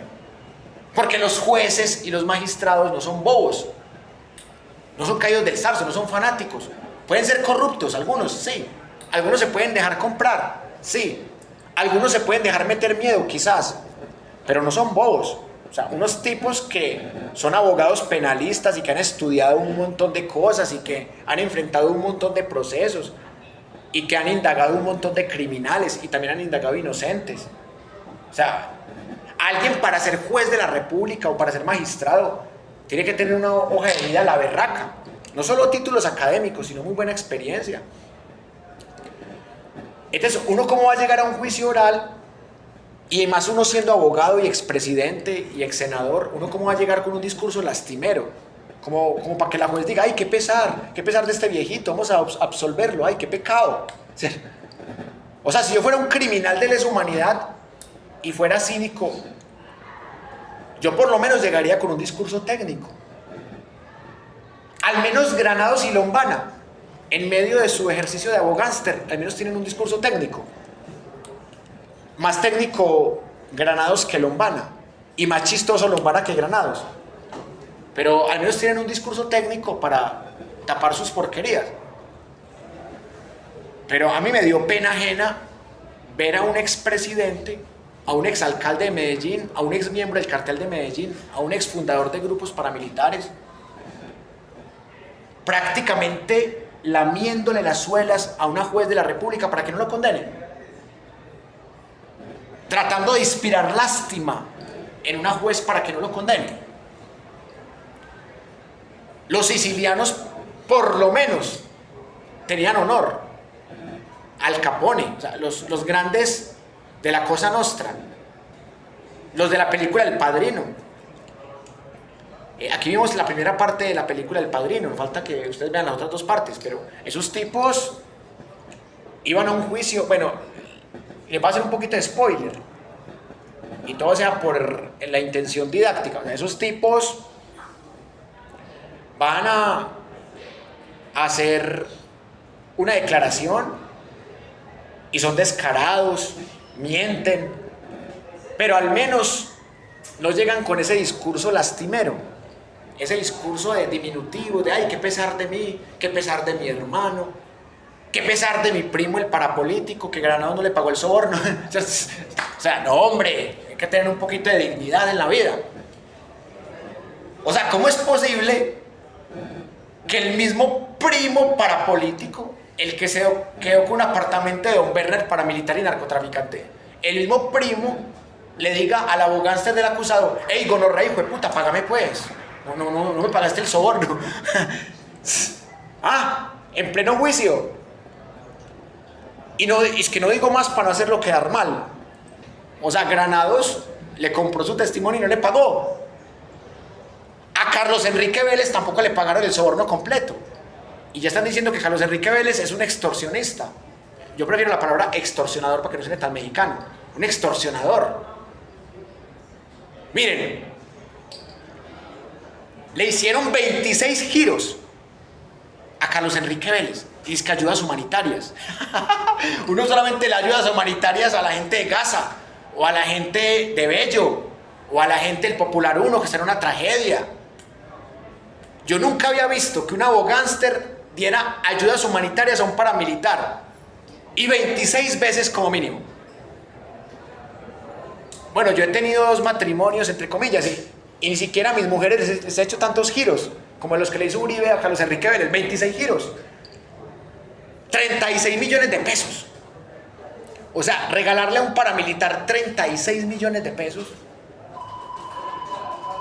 Porque los jueces y los magistrados no son bobos, no son caídos del zarzo, no son fanáticos. Pueden ser corruptos, algunos, sí. Algunos se pueden dejar comprar, sí. Algunos se pueden dejar meter miedo, quizás. Pero no son bobos. O sea, unos tipos que son abogados penalistas y que han estudiado un montón de cosas y que han enfrentado un montón de procesos y que han indagado un montón de criminales y también han indagado inocentes. O sea, alguien para ser juez de la República o para ser magistrado tiene que tener una hoja de vida a la berraca. No solo títulos académicos, sino muy buena experiencia. Entonces, ¿uno cómo va a llegar a un juicio oral? Y además uno siendo abogado y expresidente y exsenador, ¿uno cómo va a llegar con un discurso lastimero? Como para que la juez diga, ay, qué pesar de este viejito, vamos a absolverlo, ay, qué pecado. O sea, si yo fuera un criminal de lesa humanidad y fuera cínico, yo por lo menos llegaría con un discurso técnico. Al menos Granados y Lombana, en medio de su ejercicio de abogánster, al menos tienen un discurso técnico. Más técnico Granados que Lombana, y más chistoso Lombana que Granados. Pero al menos tienen un discurso técnico para tapar sus porquerías. Pero a mí me dio pena ajena ver a un expresidente, a un exalcalde de Medellín, a un exmiembro del cartel de Medellín, a un exfundador de grupos paramilitares, prácticamente lamiéndole las suelas a una juez de la República para que no lo condenen. Tratando de inspirar lástima en una juez para que no lo condene. Los sicilianos, por lo menos, tenían honor. Al Capone, o sea, los grandes de la Cosa Nostra, los de la película El Padrino. Aquí vimos la primera parte de la película El Padrino, nos falta que ustedes vean las otras dos partes, pero esos tipos iban a un juicio, bueno, les va a hacer un poquito de spoiler, y todo sea por la intención didáctica. O sea, esos tipos van a hacer una declaración y son descarados, mienten, pero al menos no llegan con ese discurso lastimero, ese discurso de diminutivo, de ay, qué pesar de mí, qué pesar de mi hermano, qué pesar de mi primo el parapolítico que Granados no le pagó el soborno. O sea, no, hombre, hay que tener un poquito de dignidad en la vida. O sea, ¿cómo es posible que el mismo primo parapolítico, el que se quedó con un apartamento de Don Werner, paramilitar y narcotraficante, el mismo primo le diga al abogánster del acusado, hey, gonorrea, hijo de puta, págame pues, no me pagaste el soborno? En pleno juicio. Y no, es que no digo más para no hacerlo quedar mal. O sea, Granados le compró su testimonio y no le pagó. A Carlos Enrique Vélez tampoco le pagaron el soborno completo. Y ya están diciendo que Carlos Enrique Vélez es un extorsionista. Yo prefiero la palabra extorsionador para que no suene tan mexicano. Un extorsionador. Miren, le hicieron 26 giros a Carlos Enrique Vélez. Y es que ayudas humanitarias. Uno solamente le ayudas humanitarias a la gente de Gaza, o a la gente de Bello, o a la gente del Popular 1 que está en una tragedia. Yo nunca había visto que un abogánster diera ayudas humanitarias a un paramilitar, y 26 veces como mínimo. Bueno, yo he tenido 2 matrimonios, entre comillas, y ni siquiera a mis mujeres les he hecho tantos giros como los que le hizo Uribe a Carlos Enrique Vélez. 26 giros, 36 millones de pesos. O sea, regalarle a un paramilitar 36 millones de pesos.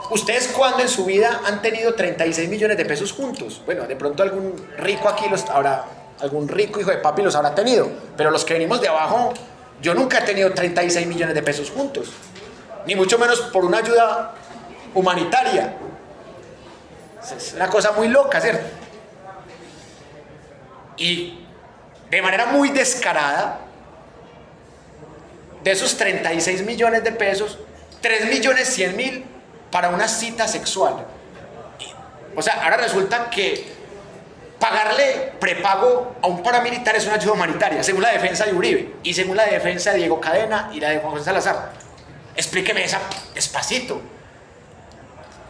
¿Ustedes cuándo en su vida han tenido 36 millones de pesos juntos? Bueno, de pronto algún rico aquí algún rico hijo de papi los habrá tenido, pero los que venimos de abajo, yo nunca he tenido 36 millones de pesos juntos, ni mucho menos por una ayuda humanitaria. Es una cosa muy loca, ¿cierto? Y de manera muy descarada, de esos 36 millones de pesos, 3.100.000 para una cita sexual. O sea, ahora resulta que pagarle prepago a un paramilitar es una ayuda humanitaria, según la defensa de Uribe y según la defensa de Diego Cadena y la de Juan José Salazar. Explíqueme esa despacito.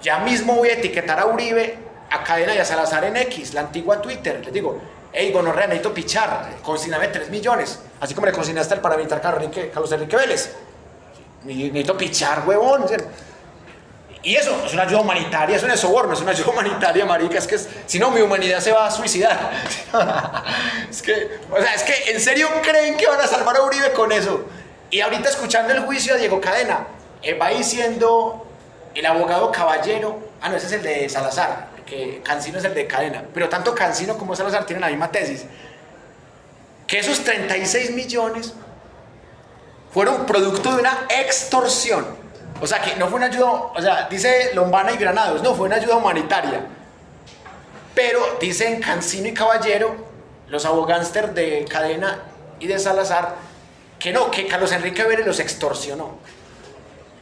Ya mismo voy a etiquetar a Uribe, a Cadena y a Salazar en X, la antigua Twitter. Les digo, hey, gonorrea, necesito pichar, consigname 3 millones, así como le consignaste al paramilitar Carlos Enrique Vélez. Necesito pichar, huevón. Y eso es una ayuda humanitaria, eso no es soborno, es una ayuda humanitaria, marica. Es que si no, mi humanidad se va a suicidar. es que en serio creen que van a salvar a Uribe con eso. Y ahorita escuchando el juicio a Diego Cadena, va diciendo el abogado Caballero, no, ese es el de Salazar, que Cancino es el de Cadena, pero tanto Cancino como Salazar tienen la misma tesis, que esos 36 millones fueron producto de una extorsión. O sea, que no fue una ayuda, o sea, dice Lombana y Granados, no, fue una ayuda humanitaria. Pero dicen Cancino y Caballero, los abogánster de Cadena y de Salazar, que no, que Carlos Enrique Vélez los extorsionó.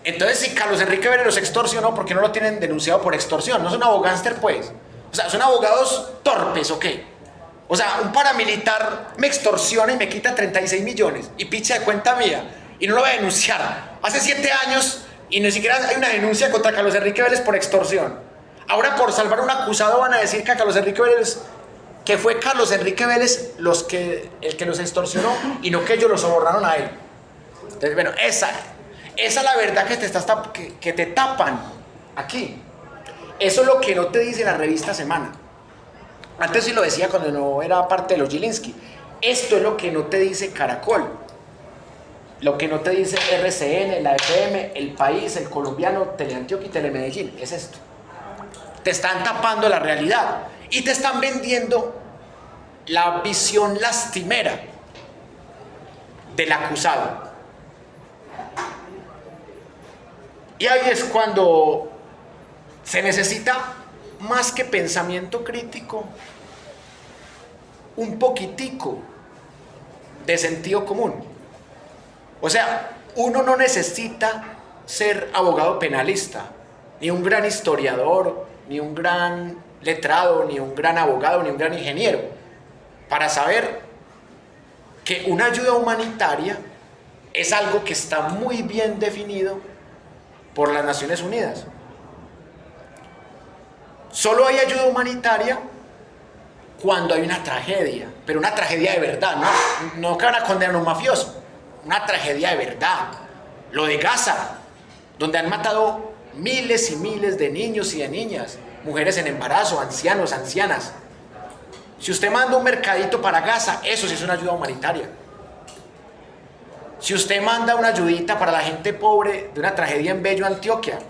Entonces, si Carlos Enrique Vélez los extorsionó, ¿por qué no lo tienen denunciado por extorsión? No son abogánster, pues. O sea, ¿son abogados torpes o qué? O sea, un paramilitar me extorsiona y me quita 36 millones y picha de cuenta mía y no lo voy a denunciar. Hace 7 años y ni siquiera hay una denuncia contra Carlos Enrique Vélez por extorsión. Ahora, por salvar a un acusado, van a decir que a Carlos Enrique Vélez, que fue Carlos Enrique Vélez el que los extorsionó y no que ellos lo sobornaron a él. Entonces, bueno, esa es la verdad que te tapan aquí. Eso es lo que no te dice la revista Semana. Antes sí lo decía cuando no era parte de los Gilinski. Esto es lo que no te dice Caracol, lo que no te dice RCN, la FM, El País, El Colombiano, Teleantioquia y Telemedellín. Es esto. Te están tapando la realidad y te están vendiendo la visión lastimera del acusado. Y ahí es cuando se necesita, más que pensamiento crítico, un poquitico de sentido común. O sea, uno no necesita ser abogado penalista, ni un gran historiador, ni un gran letrado, ni un gran abogado, ni un gran ingeniero, para saber que una ayuda humanitaria es algo que está muy bien definido por las Naciones Unidas. Solo hay ayuda humanitaria cuando hay una tragedia, pero una tragedia de verdad, no que van a condenar a un mafioso, una tragedia de verdad. Lo de Gaza, donde han matado miles y miles de niños y de niñas, mujeres en embarazo, ancianos, ancianas. Si usted manda un mercadito para Gaza, eso sí es una ayuda humanitaria. Si usted manda una ayudita para la gente pobre de una tragedia en Bello, Antioquia,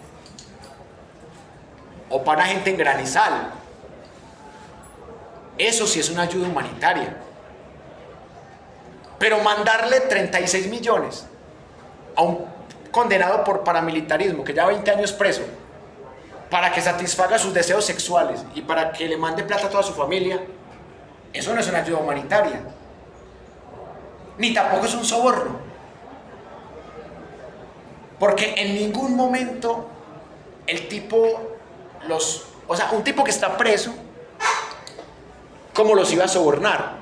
o para la gente en Granizal, eso sí es una ayuda humanitaria. Pero mandarle 36 millones a un condenado por paramilitarismo que lleva 20 años preso para que satisfaga sus deseos sexuales y para que le mande plata a toda su familia, eso no es una ayuda humanitaria, ni tampoco es un soborno, porque en ningún momento el tipo un tipo que está preso, ¿cómo los iba a sobornar?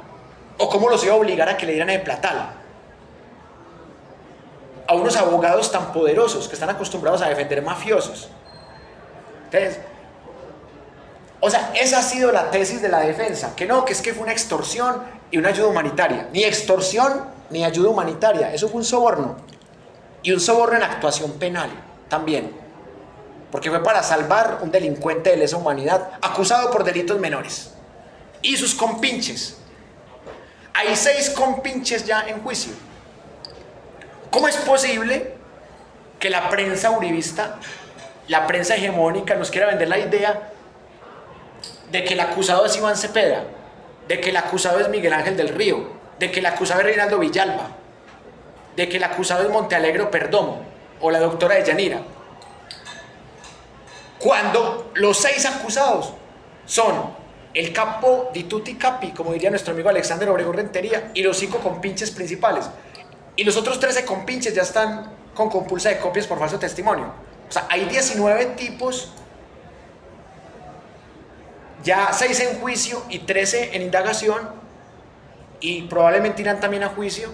¿O cómo los iba a obligar a que le dieran el platal? A unos abogados tan poderosos que están acostumbrados a defender mafiosos. Entonces, o sea, esa ha sido la tesis de la defensa, que no, que es que fue una extorsión y una ayuda humanitaria. Ni extorsión ni ayuda humanitaria, eso fue un soborno. Y un soborno en actuación penal también, porque fue para salvar un delincuente de lesa humanidad acusado por delitos menores y sus compinches. Hay 6 compinches ya en juicio. ¿Cómo es posible que la prensa uribista, la prensa hegemónica, nos quiera vender la idea de que el acusado es Iván Cepeda, de que el acusado es Miguel Ángel del Río, de que el acusado es Reinaldo Villalba, de que el acusado es Montealegre Perdomo o la doctora Deyanira, cuando los 6 acusados son el capo di tutti capi, como diría nuestro amigo Alexander Obregón Rentería, y los 5 compinches principales, y los otros 13 compinches ya están con compulsa de copias por falso testimonio? O sea, hay 19 tipos, ya 6 en juicio y 13 en indagación, y probablemente irán también a juicio.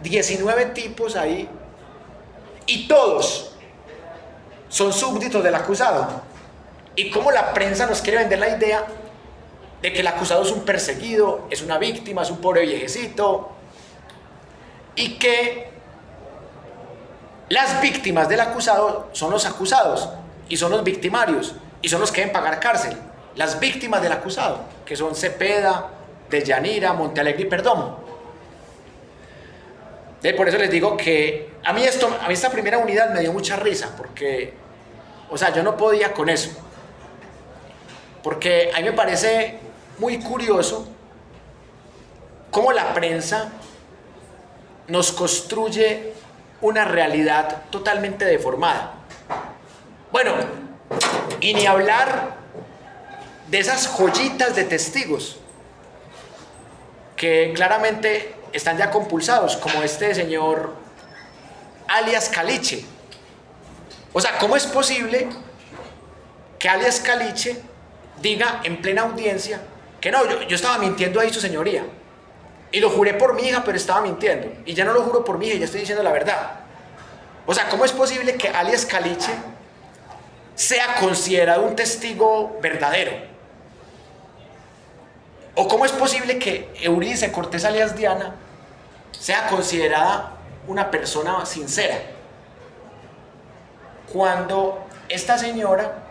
19 tipos ahí, y todos son súbditos del acusado. Y como la prensa nos quiere vender la idea de que el acusado es un perseguido, es una víctima, es un pobre viejecito, y que las víctimas del acusado son los acusados, y son los victimarios, y son los que deben pagar cárcel. Las víctimas del acusado, que son Cepeda, Deyanira, Montealegre y Perdomo. Por eso les digo que a mí esta primera unidad me dio mucha risa, porque, o sea, yo no podía con eso. Porque a mí me parece muy curioso cómo la prensa nos construye una realidad totalmente deformada. Bueno, y ni hablar de esas joyitas de testigos que claramente están ya compulsados, como este señor alias Caliche. O sea, ¿cómo es posible que alias Caliche diga en plena audiencia que no, yo estaba mintiendo ahí, su señoría, y lo juré por mi hija, pero estaba mintiendo, y ya no lo juro por mi hija, ya estoy diciendo la verdad? O sea, ¿cómo es posible que alias Caliche sea considerado un testigo verdadero? ¿O cómo es posible que Eurídice Cortés alias Diana sea considerada una persona sincera, cuando esta señora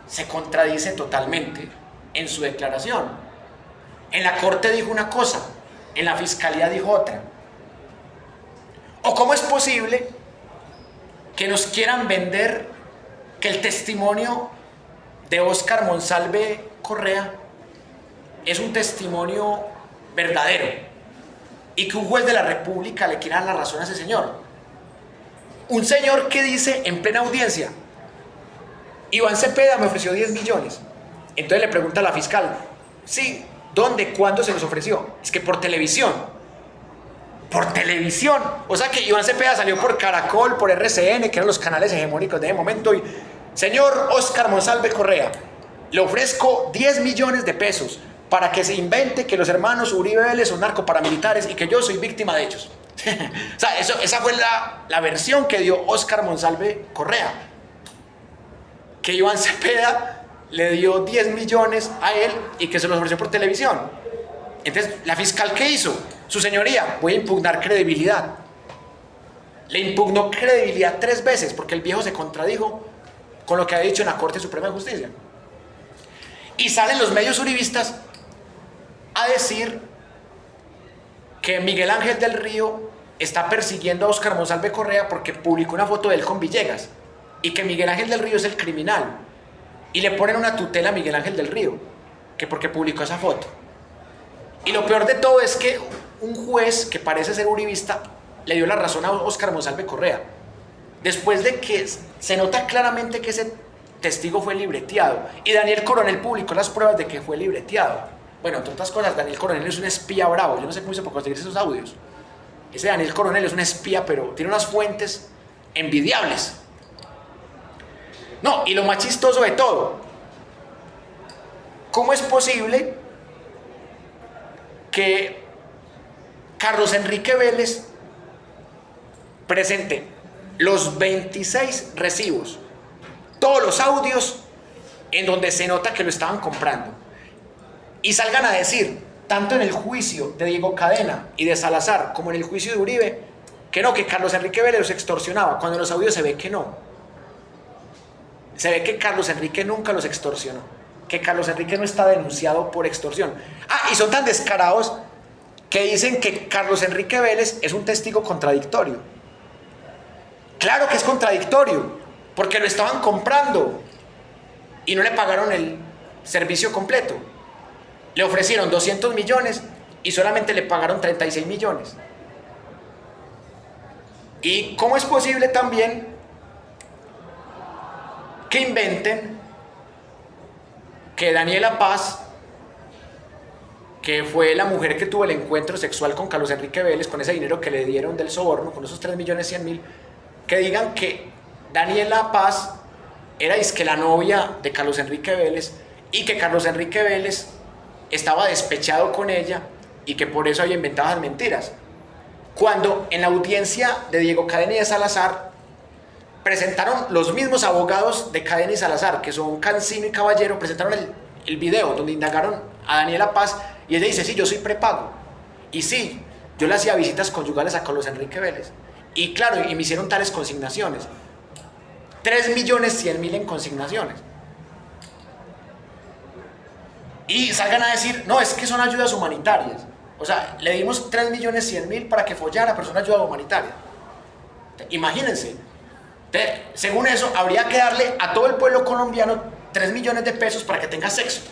se contradice totalmente en su declaración? En la corte dijo una cosa, en la fiscalía dijo otra. ¿O cómo es posible que nos quieran vender que el testimonio de Óscar Monsalve Correa es un testimonio verdadero y que un juez de la República le quiera dar la razón a ese señor? Un señor que dice en plena audiencia: Iván Cepeda me ofreció 10 millones. Entonces le pregunta a la fiscal: sí, ¿dónde? ¿Cuándo se los ofreció? Es que por televisión. Por televisión. O sea que Iván Cepeda salió por Caracol, por RCN, que eran los canales hegemónicos de ese momento, y: señor Óscar Monsalve Correa, le ofrezco 10 millones de pesos para que se invente que los hermanos Uribe Vélez son narcoparamilitares y que yo soy víctima de ellos. O sea, esa fue la versión que dio Óscar Monsalve Correa, que Iván Cepeda le dio 10 millones a él y que se los ofreció por televisión. Entonces, ¿la fiscal qué hizo? Su señoría: voy a impugnar credibilidad. Le impugnó credibilidad 3 veces porque el viejo se contradijo con lo que había dicho en la Corte Suprema de Justicia. Y salen los medios uribistas a decir que Miguel Ángel del Río está persiguiendo a Óscar Monsalve Correa porque publicó una foto de él con Villegas, y que Miguel Ángel del Río es el criminal, y le ponen una tutela a Miguel Ángel del Río, que porque publicó esa foto. Y lo peor de todo es que un juez que parece ser uribista le dio la razón a Óscar Monsalve Correa, después de que se nota claramente que ese testigo fue libreteado, y Daniel Coronel publicó las pruebas de que fue libreteado. Bueno, entre otras cosas, Daniel Coronel es un espía bravo. Yo no sé cómo hizo para conseguir esos audios. Ese Daniel Coronel es un espía, pero tiene unas fuentes envidiables. No, y lo más chistoso de todo: ¿cómo es posible que Carlos Enrique Vélez presente los 26 recibos, todos los audios en donde se nota que lo estaban comprando, y salgan a decir, tanto en el juicio de Diego Cadena y de Salazar como en el juicio de Uribe, que no, que Carlos Enrique Vélez los extorsionaba, cuando en los audios se ve que no? Se ve que Carlos Enrique nunca los extorsionó, que Carlos Enrique no está denunciado por extorsión. Y son tan descarados que dicen que Carlos Enrique Vélez es un testigo contradictorio. Claro que es contradictorio, porque lo estaban comprando y no le pagaron el servicio completo. Le ofrecieron 200 millones y solamente le pagaron 36 millones. ¿Y cómo es posible también que inventen que Daniela Paz, que fue la mujer que tuvo el encuentro sexual con Carlos Enrique Vélez, con ese dinero que le dieron del soborno, con esos 3.100.000, que digan que Daniela Paz era dizque la novia de Carlos Enrique Vélez y que Carlos Enrique Vélez estaba despechado con ella y que por eso había inventado las mentiras. Cuando en la audiencia de Diego Cadena y de Salazar presentaron los mismos abogados de Cadena y Salazar, que son Cancino y Caballero, presentaron el video donde indagaron a Daniela Paz y ella dice, sí, yo soy prepago. Y sí, yo le hacía visitas conyugales a Carlos Enrique Vélez. Y claro, y me hicieron tales consignaciones. 3.100.000 en consignaciones. Y salgan a decir, no, es que son ayudas humanitarias. O sea, le dimos 3.100.000 para que follara, pero es una ayuda humanitaria. Imagínense. Según eso, habría que darle a todo el pueblo colombiano 3 millones de pesos para que tenga sexo,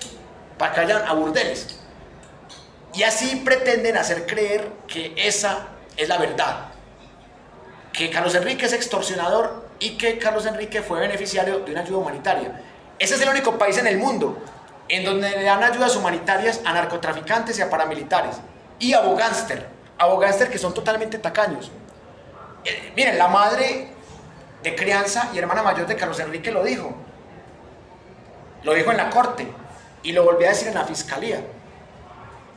para que vayan a burdeles. Y así pretenden hacer creer que esa es la verdad. Que Carlos Enrique es extorsionador y que Carlos Enrique fue beneficiario de una ayuda humanitaria. Ese es el único país en el mundo en donde le dan ayudas humanitarias a narcotraficantes y a paramilitares. Y a abogánster que son totalmente tacaños. Miren, la madre de crianza y hermana mayor de Carlos Enrique lo dijo en la corte y lo volvió a decir en la fiscalía.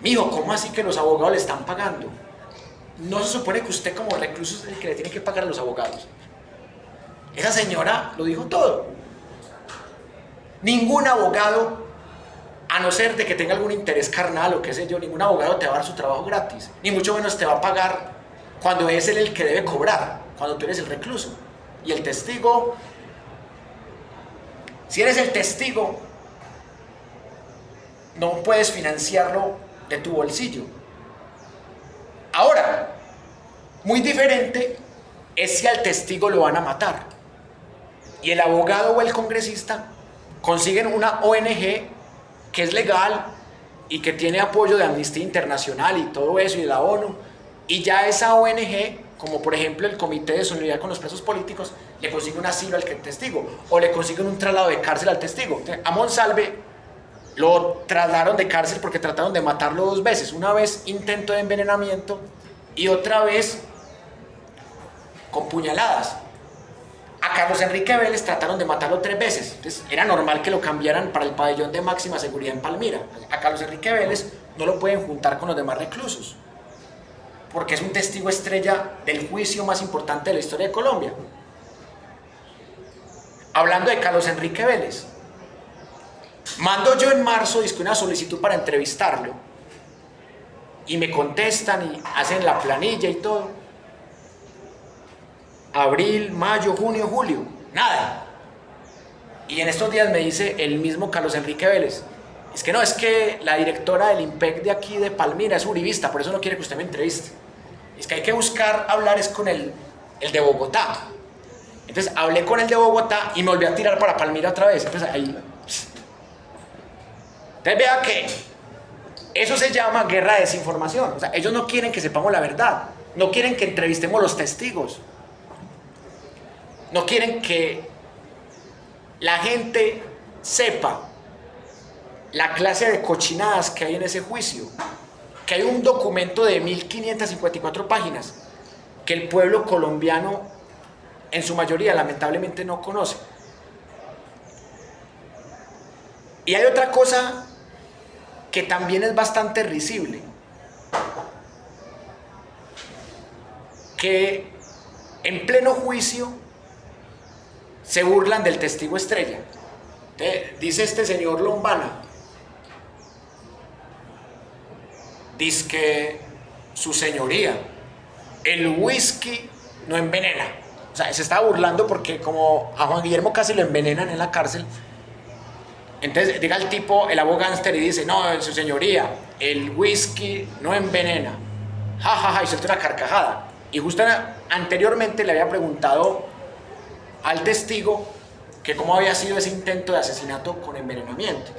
Mijo, ¿cómo así que los abogados le están pagando? ¿No se supone que usted como recluso es el que le tiene que pagar a los abogados? Esa señora lo dijo todo. Ningún abogado, a no ser de que tenga algún interés carnal o qué sé yo, ningún abogado te va a dar su trabajo gratis, ni mucho menos te va a pagar cuando es él el que debe cobrar, cuando tú eres el recluso. Y el testigo, si eres el testigo, no puedes financiarlo de tu bolsillo. Ahora, muy diferente es si al testigo lo van a matar y el abogado o el congresista consiguen una ONG que es legal y que tiene apoyo de Amnistía Internacional y todo eso y de la ONU, y ya esa ONG, como por ejemplo el Comité de Solidaridad con los Presos Políticos, le consigue un asilo al testigo o le consiguen un traslado de cárcel al testigo. A Monsalve lo trasladaron de cárcel porque trataron de matarlo 2 veces, una vez intento de envenenamiento y otra vez con puñaladas. A Carlos Enrique Vélez trataron de matarlo 3 veces, entonces era normal que lo cambiaran para el pabellón de máxima seguridad en Palmira. A Carlos Enrique Vélez no lo pueden juntar con los demás reclusos, porque es un testigo estrella del juicio más importante de la historia de Colombia. Hablando de Carlos Enrique Vélez, mando yo en marzo una solicitud para entrevistarlo y me contestan y hacen la planilla y todo. Abril, mayo, junio, julio, nada. Y en estos días me dice el mismo Carlos Enrique Vélez, es que la directora del IMPEC de aquí de Palmira es uribista, por eso no quiere que usted me entreviste. Es que hay que buscar hablar es con el de Bogotá. Entonces hablé con el de Bogotá y me volví a tirar para Palmira otra vez. Entonces ahí. Entonces vea que eso se llama guerra de desinformación. O sea, ellos no quieren que sepamos la verdad, no quieren que entrevistemos los testigos, no quieren que la gente sepa la clase de cochinadas que hay en ese juicio, que hay un documento de 1554 páginas que el pueblo colombiano en su mayoría lamentablemente no conoce. Y hay otra cosa que también es bastante risible, que en pleno juicio se burlan del testigo estrella. Dice este señor Lombana, dice que su señoría, el whisky no envenena. O sea, se estaba burlando porque como a Juan Guillermo casi lo envenenan en la cárcel. Entonces diga el tipo, el abogánster, y dice, no, su señoría, el whisky no envenena. Ja, ja, ja, y suelta una carcajada. Y justo anteriormente le había preguntado al testigo que cómo había sido ese intento de asesinato con envenenamiento.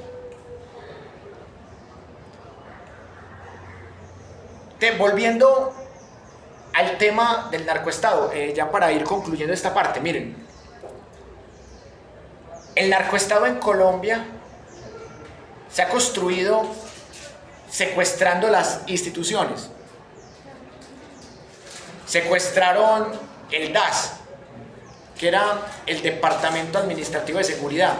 Volviendo al tema del narcoestado, ya para ir concluyendo esta parte, miren, el narcoestado en Colombia se ha construido secuestrando las instituciones. Secuestraron el DAS, que era el Departamento Administrativo de Seguridad,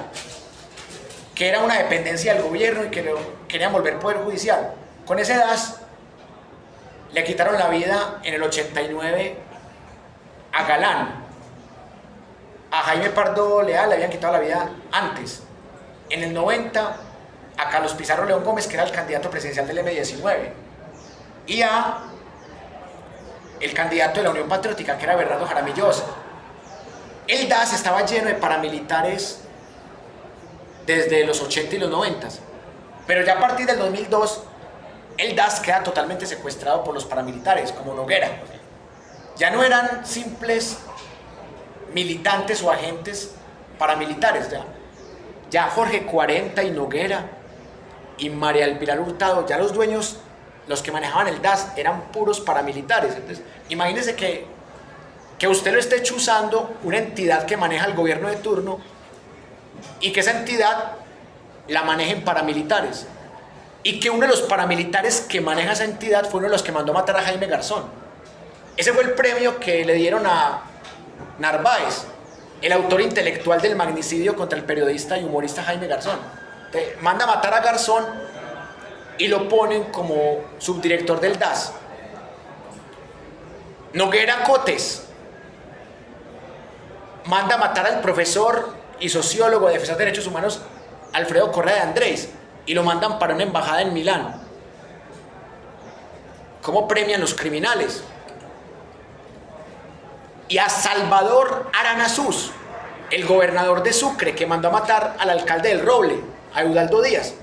que era una dependencia del gobierno y que lo querían volver poder judicial. Con ese DAS le quitaron la vida en el 89 a Galán. A Jaime Pardo Leal le habían quitado la vida antes. En el 90 a Carlos Pizarro León Gómez, que era el candidato presidencial del M19, y a el candidato de la Unión Patriótica, que era Bernardo Jaramillo Osa. El DAS estaba lleno de paramilitares desde los 80 y los 90, pero ya a partir del 2002 el DAS queda totalmente secuestrado por los paramilitares, como Noguera. Ya no eran simples militantes o agentes paramilitares, ya Jorge 40 y Noguera y María Elpilar Hurtado, ya los dueños, los que manejaban el DAS, eran puros paramilitares. Entonces, imagínense que usted lo esté chuzando una entidad que maneja el gobierno de turno y que esa entidad la manejen paramilitares, y que uno de los paramilitares que maneja esa entidad fue uno de los que mandó matar a Jaime Garzón. Ese fue el premio que le dieron a Narváez, el autor intelectual del magnicidio contra el periodista y humorista Jaime Garzón. Manda a matar a Garzón y lo ponen como subdirector del DAS. Noguera Cotes manda a matar al profesor y sociólogo, defensor de derechos humanos Alfredo Correa de Andrés, y lo mandan para una embajada en Milán. ¿Cómo premian los criminales? Y a Salvador Aranazús, el gobernador de Sucre, que mandó a matar al alcalde del Roble, a Eudaldo Díaz,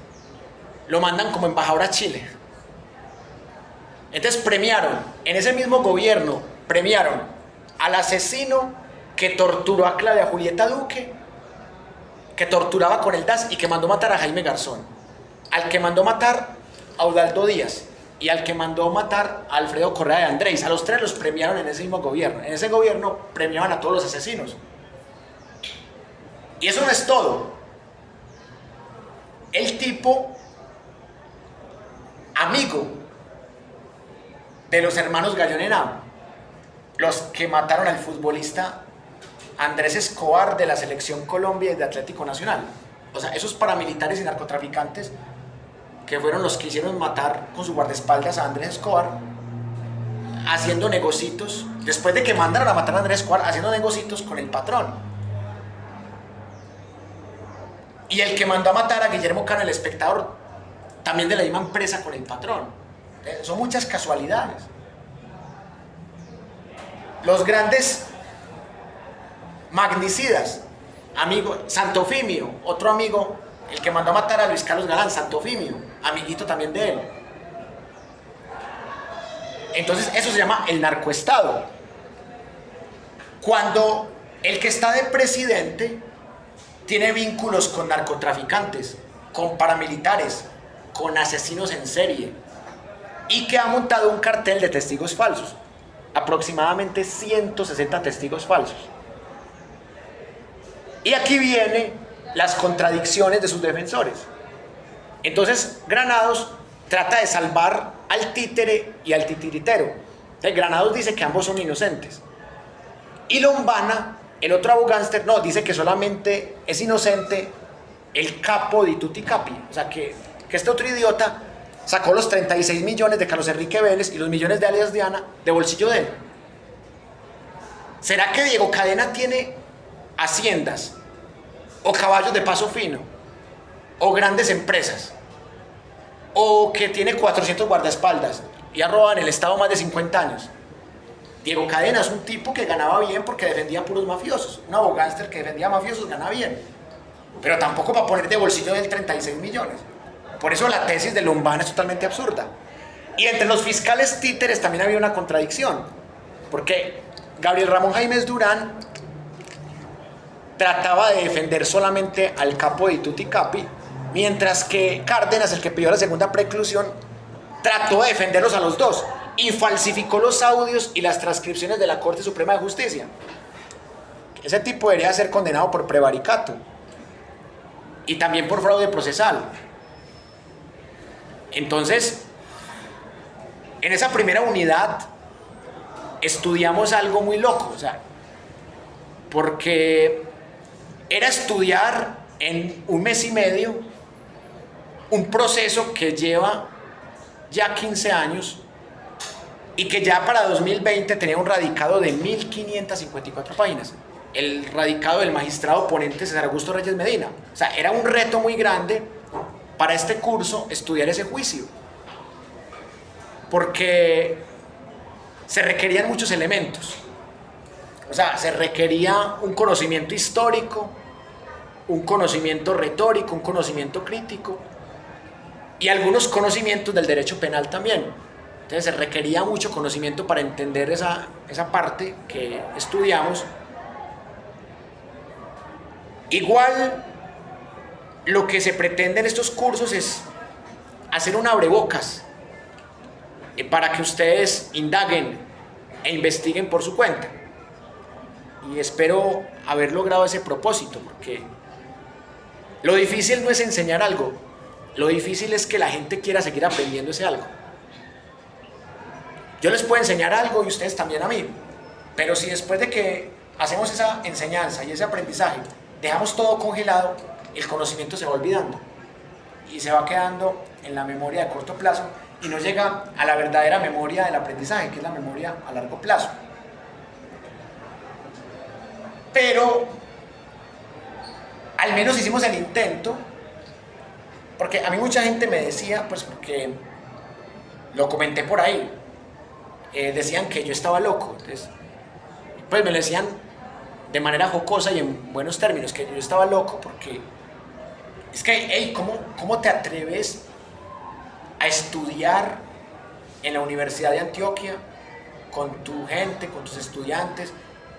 lo mandan como embajador a Chile. Entonces premiaron, en ese mismo gobierno, premiaron al asesino que torturó a Claudia Julieta Duque, que torturaba con el DAS y que mandó matar a Jaime Garzón, al que mandó matar a Eudaldo Díaz y al que mandó matar a Alfredo Correa de Andrés. A los tres los premiaron en ese mismo gobierno. En ese gobierno premiaban a todos los asesinos. Y eso no es todo. El tipo, amigo de los hermanos Gallón Henao, los que mataron al futbolista Andrés Escobar de la Selección Colombia y de Atlético Nacional. O sea, esos paramilitares y narcotraficantes que fueron los que hicieron matar con su guardaespaldas a Andrés Escobar, haciendo negocitos, después de que mandaron a matar a Andrés Escobar, haciendo negocitos con el patrón. Y el que mandó a matar a Guillermo Cano, el espectador, también de la misma empresa con el patrón. Son muchas casualidades. Los grandes magnicidas, amigo Santofimio, otro amigo, el que mandó a matar a Luis Carlos Galán, Santofimio, amiguito también de él. Entonces eso se llama el narcoestado. Cuando el que está de presidente tiene vínculos con narcotraficantes, con paramilitares, con asesinos en serie, y que ha montado un cartel de testigos falsos, aproximadamente 160 testigos falsos. Y aquí vienen las contradicciones de sus defensores. Entonces Granados trata de salvar al títere y al titiritero. Entonces, Granados dice que ambos son inocentes. Y Lombana, el otro abogánster, no, dice que solamente es inocente el capo di tutti capi. O sea, que este otro idiota sacó los 36 millones de Carlos Enrique Vélez y los millones de alias Diana de bolsillo de él. ¿Será que Diego Cadena tiene haciendas o caballos de paso fino o grandes empresas, o que tiene 400 guardaespaldas y ha robado en el estado más de 50 años? Diego Cadena es un tipo que ganaba bien porque defendía puros mafiosos, un abogánster que defendía mafiosos gana bien, pero tampoco para poner de bolsillo del 36 millones. Por eso la tesis de Lombana es totalmente absurda. Y entre los fiscales títeres también había una contradicción, porque Gabriel Ramón Jaimes Durán trataba de defender solamente al capo de tutti capi, mientras que Cárdenas, el que pidió la segunda preclusión, trató de defenderlos a los dos y falsificó los audios y las transcripciones de la Corte Suprema de Justicia. Ese tipo debería ser condenado por prevaricato y también por fraude procesal. Entonces, en esa primera unidad estudiamos algo muy loco. O sea, porque era estudiar en un mes y medio un proceso que lleva ya 15 años y que ya para 2020 tenía un radicado de 1554 páginas. El radicado del magistrado ponente César Augusto Reyes Medina. O sea, era un reto muy grande para este curso estudiar ese juicio, porque se requerían muchos elementos. O sea, se requería un conocimiento histórico, un conocimiento retórico, un conocimiento crítico y algunos conocimientos del derecho penal también. Entonces se requería mucho conocimiento para entender esa parte que estudiamos. Igual, lo que se pretende en estos cursos es hacer un abrebocas para que ustedes indaguen e investiguen por su cuenta. Y espero haber logrado ese propósito, porque lo difícil no es enseñar algo, lo difícil es que la gente quiera seguir aprendiendo ese algo. Yo les puedo enseñar algo y ustedes también a mí, pero si después de que hacemos esa enseñanza y ese aprendizaje dejamos todo congelado, el conocimiento se va olvidando y se va quedando en la memoria de corto plazo y no llega a la verdadera memoria del aprendizaje, que es la memoria a largo plazo. Pero al menos hicimos el intento, porque a mí mucha gente me decía, pues porque lo comenté por ahí, decían que yo estaba loco. Entonces, pues me lo decían de manera jocosa y en buenos términos, que yo estaba loco porque es que, hey, ¿cómo te atreves a estudiar en la Universidad de Antioquia con tu gente, con tus estudiantes,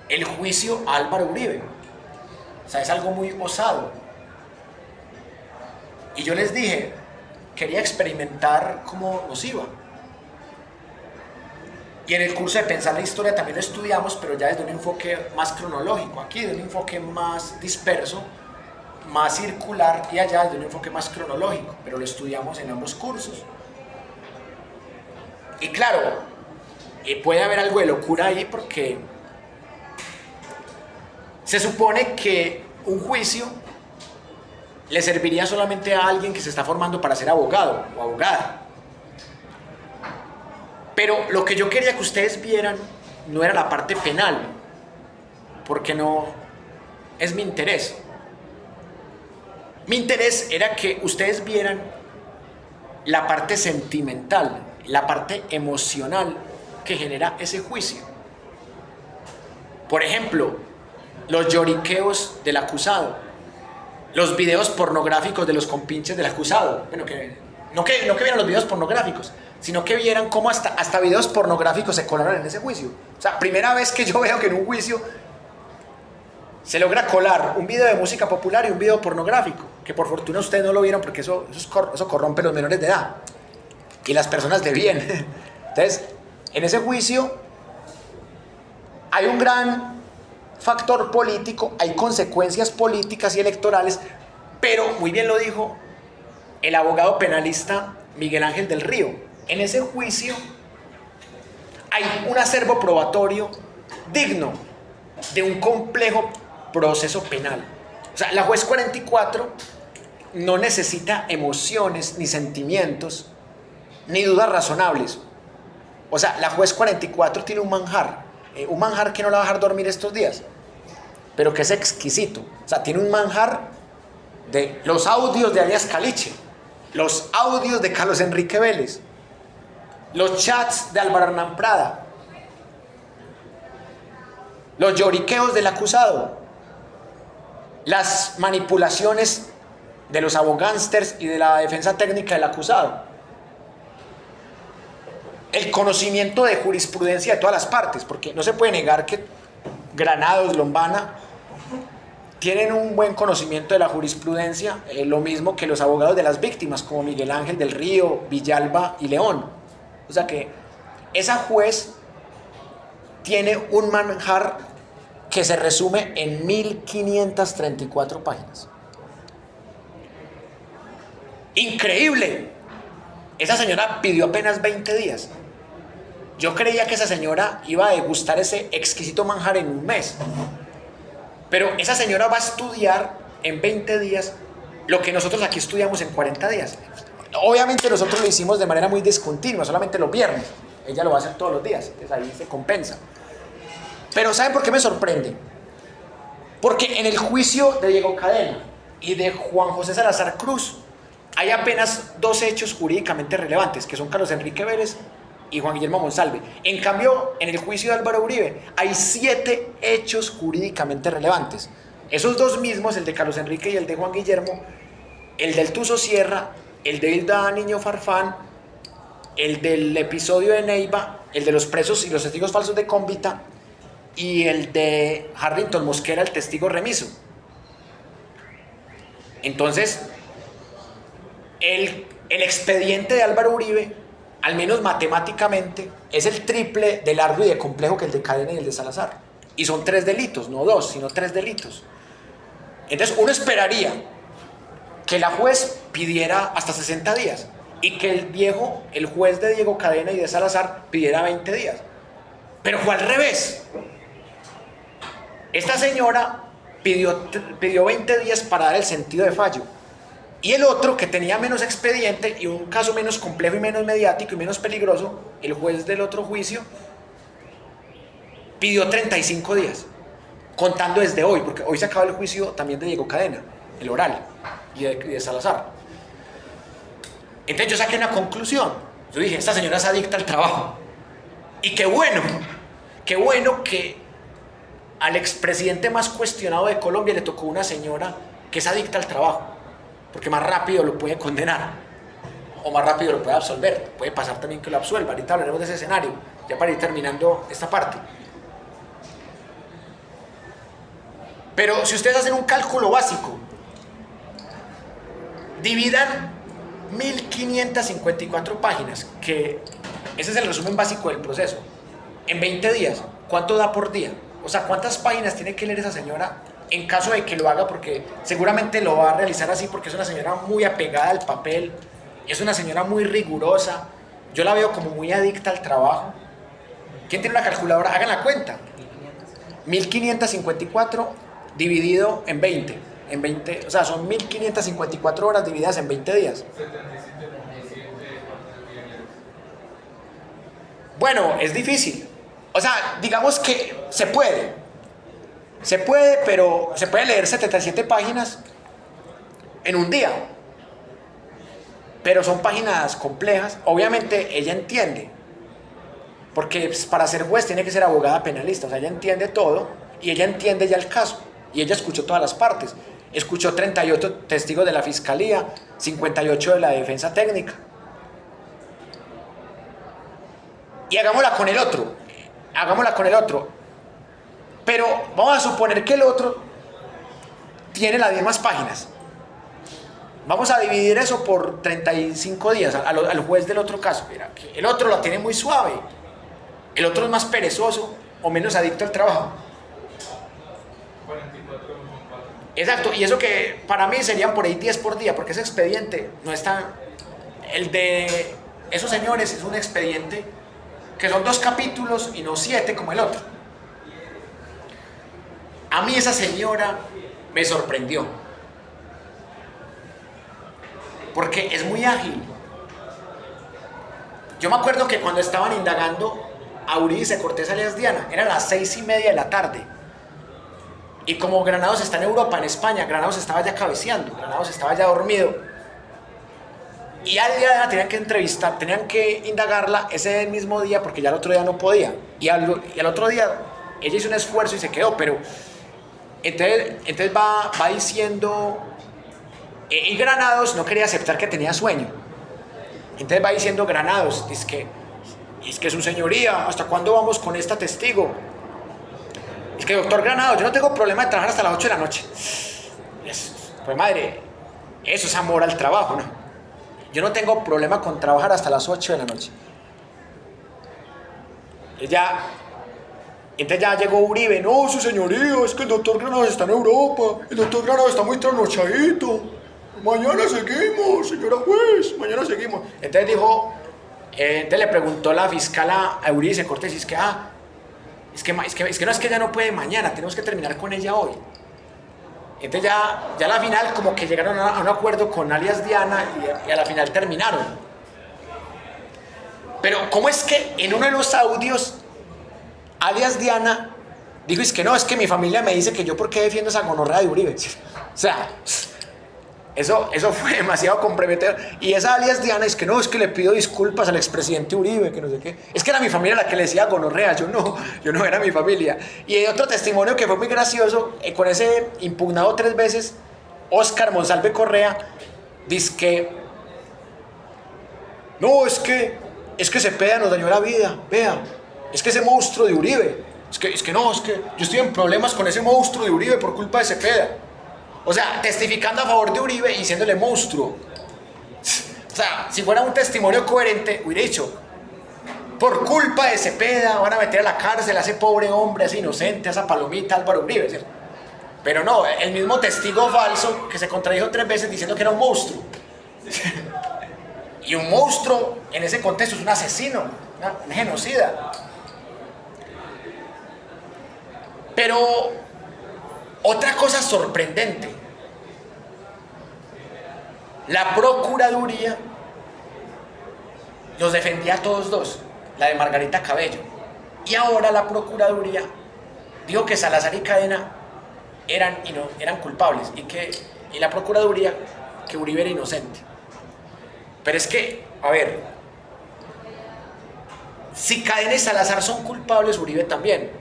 el juicio a Álvaro Uribe? O sea, es algo muy osado. Y yo les dije, quería experimentar cómo nos iba. Y en el curso de Pensar la Historia también lo estudiamos, pero ya desde un enfoque más cronológico. Aquí desde un enfoque más disperso, más circular, y allá desde un enfoque más cronológico. Pero lo estudiamos en ambos cursos. Y claro, puede haber algo de locura ahí, porque se supone que un juicio le serviría solamente a alguien que se está formando para ser abogado o abogada. Pero lo que yo quería que ustedes vieran no era la parte penal, porque no es mi interés. Mi interés era que ustedes vieran la parte sentimental, la parte emocional que genera ese juicio. Por ejemplo, los lloriqueos del acusado, los videos pornográficos de los compinches del acusado. Bueno, no que vieran los videos pornográficos, sino que vieran cómo hasta videos pornográficos se colaron en ese juicio. O sea, primera vez que yo veo que en un juicio se logra colar un video de música popular y un video pornográfico, que por fortuna ustedes no lo vieron porque eso corrompe a los menores de edad y las personas de bien. Entonces, en ese juicio hay un gran factor político, hay consecuencias políticas y electorales, pero muy bien lo dijo el abogado penalista Miguel Ángel del Río. En ese juicio hay un acervo probatorio digno de un complejo proceso penal. O sea, la juez 44 no necesita emociones, ni sentimientos, ni dudas razonables. O sea, la juez 44 tiene un manjar que no la va a dejar dormir estos días, pero que es exquisito. O sea, tiene un manjar de los audios de alias Caliche, los audios de Carlos Enrique Vélez, los chats de Álvaro Hernán Prada, los lloriqueos del acusado, las manipulaciones de los abogánsters y de la defensa técnica del acusado, el conocimiento de jurisprudencia de todas las partes, porque no se puede negar que Granados, Lombana tienen un buen conocimiento de la jurisprudencia, lo mismo que los abogados de las víctimas, como Miguel Ángel del Río, Villalba y León. O sea que esa juez tiene un manjar que se resume en 1534 páginas. ¡Increíble! Esa señora pidió apenas 20 días. Yo creía que esa señora iba a degustar ese exquisito manjar en un mes. Pero esa señora va a estudiar en 20 días lo que nosotros aquí estudiamos en 40 días. Obviamente nosotros lo hicimos de manera muy discontinua, solamente los viernes. Ella lo va a hacer todos los días, entonces ahí se compensa. Pero ¿saben por qué me sorprende? Porque en el juicio de Diego Cadena y de Juan José Salazar Cruz hay apenas 2 hechos jurídicamente relevantes, que son Carlos Enrique Vélez y Juan Guillermo Monsalve. En cambio, en el juicio de Álvaro Uribe hay 7 hechos jurídicamente relevantes. Esos 2 mismos, el de Carlos Enrique y el de Juan Guillermo, el del Tuzo Sierra, el de Hilda Niño Farfán, el del episodio de Neiva, el de los presos y los testigos falsos de Cómbita y el de Harrington Mosquera, el testigo remiso. Entonces, el expediente de Álvaro Uribe, al menos matemáticamente, es el triple de largo y de complejo que el de Cadena y el de Salazar. Y son 3 delitos, no 2, sino 3 delitos. Entonces uno esperaría que la juez pidiera hasta 60 días y que el juez de Diego Cadena y de Salazar pidiera 20 días. Pero fue al revés. Esta señora pidió 20 días para dar el sentido de fallo. Y el otro, que tenía menos expediente y un caso menos complejo y menos mediático y menos peligroso, el juez del otro juicio, pidió 35 días, contando desde hoy, porque hoy se acaba el juicio también de Diego Cadena, el oral, y de Salazar. Entonces yo saqué una conclusión. Yo dije, esta señora es adicta al trabajo. Y qué bueno que al expresidente más cuestionado de Colombia le tocó una señora que es adicta al trabajo, porque más rápido lo puede condenar o más rápido lo puede absolver. Puede pasar también que lo absuelva. Ahorita hablaremos de ese escenario, ya para ir terminando esta parte. Pero si ustedes hacen un cálculo básico, dividan 1554 páginas, que ese es el resumen básico del proceso, en 20 días, ¿cuánto da por día? O sea, ¿cuántas páginas tiene que leer esa señora en caso de que lo haga? Porque seguramente lo va a realizar así, porque es una señora muy apegada al papel, es una señora muy rigurosa. Yo la veo como muy adicta al trabajo. ¿Quién tiene una calculadora? Hagan la cuenta. 1554 dividido en 20, o sea, son 1554 horas divididas en 20 días. Bueno, es difícil. O sea, digamos que se puede, pero se puede leer 77 páginas en un día. Pero son páginas complejas. Obviamente ella entiende, porque para ser juez tiene que ser abogada penalista. O sea, ella entiende todo y ella entiende ya el caso. Y ella escuchó todas las partes. Escuchó 38 testigos de la fiscalía, 58 de la defensa técnica. Y hagámosla con el otro. Pero vamos a suponer que el otro tiene las mismas páginas. Vamos a dividir eso por 35 días al juez del otro caso. Mira, el otro la tiene muy suave. El otro es más perezoso o menos adicto al trabajo. 44. Exacto, y eso que para mí serían por ahí 10 por día, porque ese expediente no está... El de esos señores es un expediente que son 2 capítulos y no 7 como el otro. A mí esa señora me sorprendió, porque es muy ágil. Yo me acuerdo que cuando estaban indagando a Eurídice Cortés alias Diana, eran las 6:30 de la tarde. Y como Granados está en Europa, en España, Granados estaba ya cabeceando, Granados estaba ya dormido. Y al día tenían que entrevistar, tenían que indagarla ese mismo día porque ya el otro día no podía. Y al otro día ella hizo un esfuerzo y se quedó, pero entonces va diciendo, y Granados no quería aceptar que tenía sueño. Entonces va diciendo Granados, es que su señoría, ¿hasta cuándo vamos con esta testigo? Es que doctor Granados, yo no tengo problema de trabajar hasta las 8 de la noche. Pues madre, eso es amor al trabajo, ¿no? Yo no tengo problema con trabajar hasta las 8 de la noche. Entonces ya llegó Uribe. No, su señoría, es que el doctor Granados está en Europa. El doctor Granados está muy trasnochadito. Mañana seguimos, señora juez, mañana seguimos. Entonces entonces le preguntó la fiscal a Eurídice Cortés, es que no es que ella no puede mañana, tenemos que terminar con ella hoy. Entonces ya a la final como que llegaron a un acuerdo con alias Diana y a la final terminaron. Pero ¿cómo es que en uno de los audios alias Diana dijo, es que no, es que mi familia me dice que yo por qué defiendo esa gonorrea de Uribe? O sea, eso fue demasiado comprometedor. Y esa alias Diana es que no, es que le pido disculpas al expresidente Uribe, que no sé qué. Es que era mi familia la que le decía gonorrea, yo no era mi familia. Y hay otro testimonio que fue muy gracioso, con ese impugnado 3 veces, Óscar Monsalve Correa, dice que no, es que Cepeda nos dañó la vida, vea, es que ese monstruo de Uribe, es que yo estoy en problemas con ese monstruo de Uribe por culpa de Cepeda. O sea, testificando a favor de Uribe y diciéndole monstruo. O sea, si fuera un testimonio coherente, hubiera dicho, por culpa de Cepeda van a meter a la cárcel a ese pobre hombre, a ese inocente, a esa palomita Álvaro Uribe, ¿cierto? Pero no, el mismo testigo falso que se contradijo 3 veces diciendo que era un monstruo. Y un monstruo en ese contexto es un asesino, un genocida. Pero otra cosa sorprendente, la Procuraduría los defendía a todos dos, la de Margarita Cabello. Y ahora la Procuraduría dijo que Salazar y Cadena eran culpables y la Procuraduría que Uribe era inocente. Pero es que, a ver, si Cadena y Salazar son culpables, Uribe también.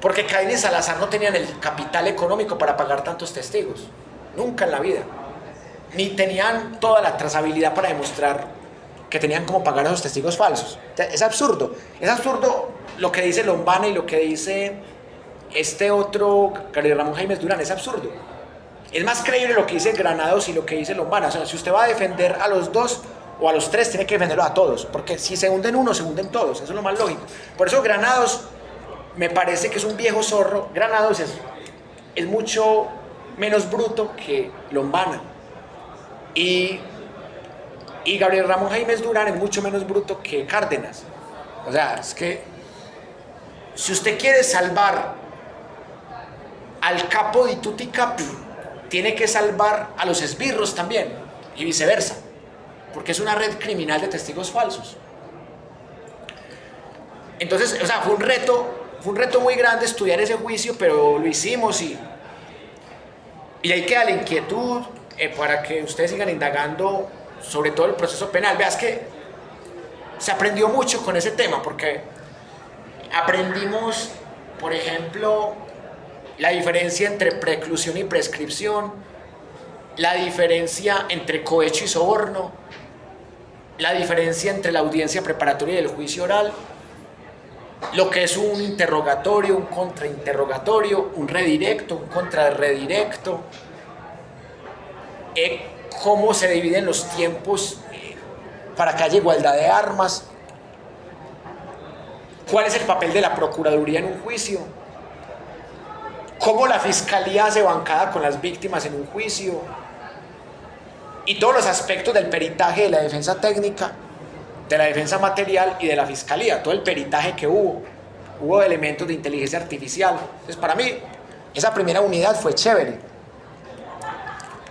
Porque Cadena y Salazar no tenían el capital económico para pagar tantos testigos. Nunca en la vida. Ni tenían toda la trazabilidad para demostrar que tenían como pagar esos testigos falsos. Es absurdo. Es absurdo lo que dice Lombana y lo que dice este otro, Gabriel Ramón Jaimes Durán. Es absurdo. Es más creíble lo que dice Granados y lo que dice Lombana. O sea, si usted va a defender a los dos o a los tres, tiene que defenderlos a todos. Porque si se hunden uno, se hunden todos. Eso es lo más lógico. Por eso Granados me parece que es un viejo zorro. Granados es mucho menos bruto que Lombana. Y Gabriel Ramón Jaimes Durán es mucho menos bruto que Cárdenas. O sea, es que si usted quiere salvar al capo di tutti capi, tiene que salvar a los esbirros también, y viceversa, porque es una red criminal de testigos falsos. Entonces, o sea, fue un reto muy grande estudiar ese juicio, pero lo hicimos y ahí queda la inquietud para que ustedes sigan indagando sobre todo el proceso penal. Veas que se aprendió mucho con ese tema, porque aprendimos, por ejemplo, la diferencia entre preclusión y prescripción, la diferencia entre cohecho y soborno, la diferencia entre la audiencia preparatoria y el juicio oral, lo que es un interrogatorio, un contrainterrogatorio, un redirecto, un contrarredirecto, cómo se dividen los tiempos para que haya igualdad de armas, cuál es el papel de la Procuraduría en un juicio, cómo la Fiscalía hace bancada con las víctimas en un juicio, y todos los aspectos del peritaje de la defensa técnica, de la defensa material y de la Fiscalía, todo el peritaje que hubo elementos de inteligencia artificial. Entonces, para mí, esa primera unidad fue chévere.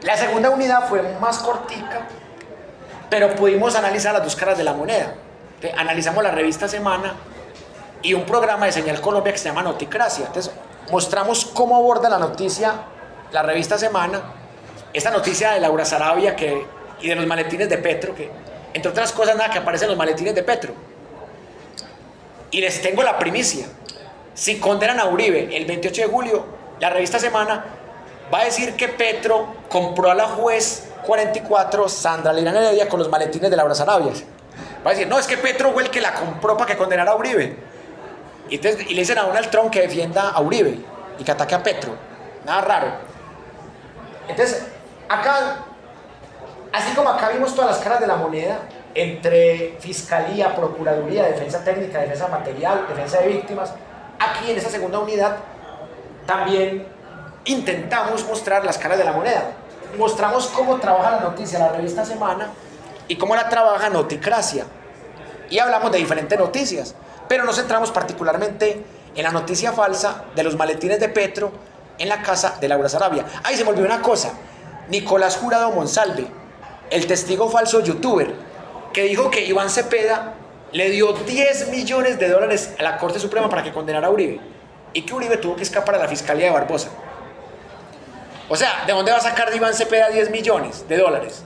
La segunda unidad fue más cortica, pero pudimos analizar las dos caras de la moneda. Analizamos la revista Semana y un programa de Señal Colombia que se llama Noticracia. Entonces, mostramos cómo aborda la noticia la revista Semana, esta noticia de Laura Sarabia y de los maletines de Petro, que entre otras cosas nada que aparecen los maletines de Petro. Y les tengo la primicia: si condenan a Uribe el 28 de julio, la revista Semana va a decir que Petro compró a la juez 44 Sandra Lirán Heredia con los maletines de Laura Sarabia. Va a decir, no, es que Petro fue el que la compró para que condenara a Uribe. Y le dicen a Donald Trump que defienda a Uribe y que ataque a Petro. Nada raro. Entonces, acá, así como acá vimos todas las caras de la moneda, entre Fiscalía, Procuraduría, Defensa Técnica, Defensa Material, Defensa de Víctimas, aquí en esa segunda unidad también intentamos mostrar las caras de la moneda. Mostramos cómo trabaja la noticia la revista Semana y cómo la trabaja Noticracia. Y hablamos de diferentes noticias, pero nos centramos particularmente en la noticia falsa de los maletines de Petro, en la casa de Laura Sarabia. Ay, se me olvidó una cosa. Nicolás Jurado Monsalve, el testigo falso youtuber, que dijo que Iván Cepeda le dio 10 millones de dólares a la Corte Suprema para que condenara a Uribe, y que Uribe tuvo que escapar a la Fiscalía de Barbosa. O sea, ¿de dónde va a sacar de Iván Cepeda 10 millones de dólares?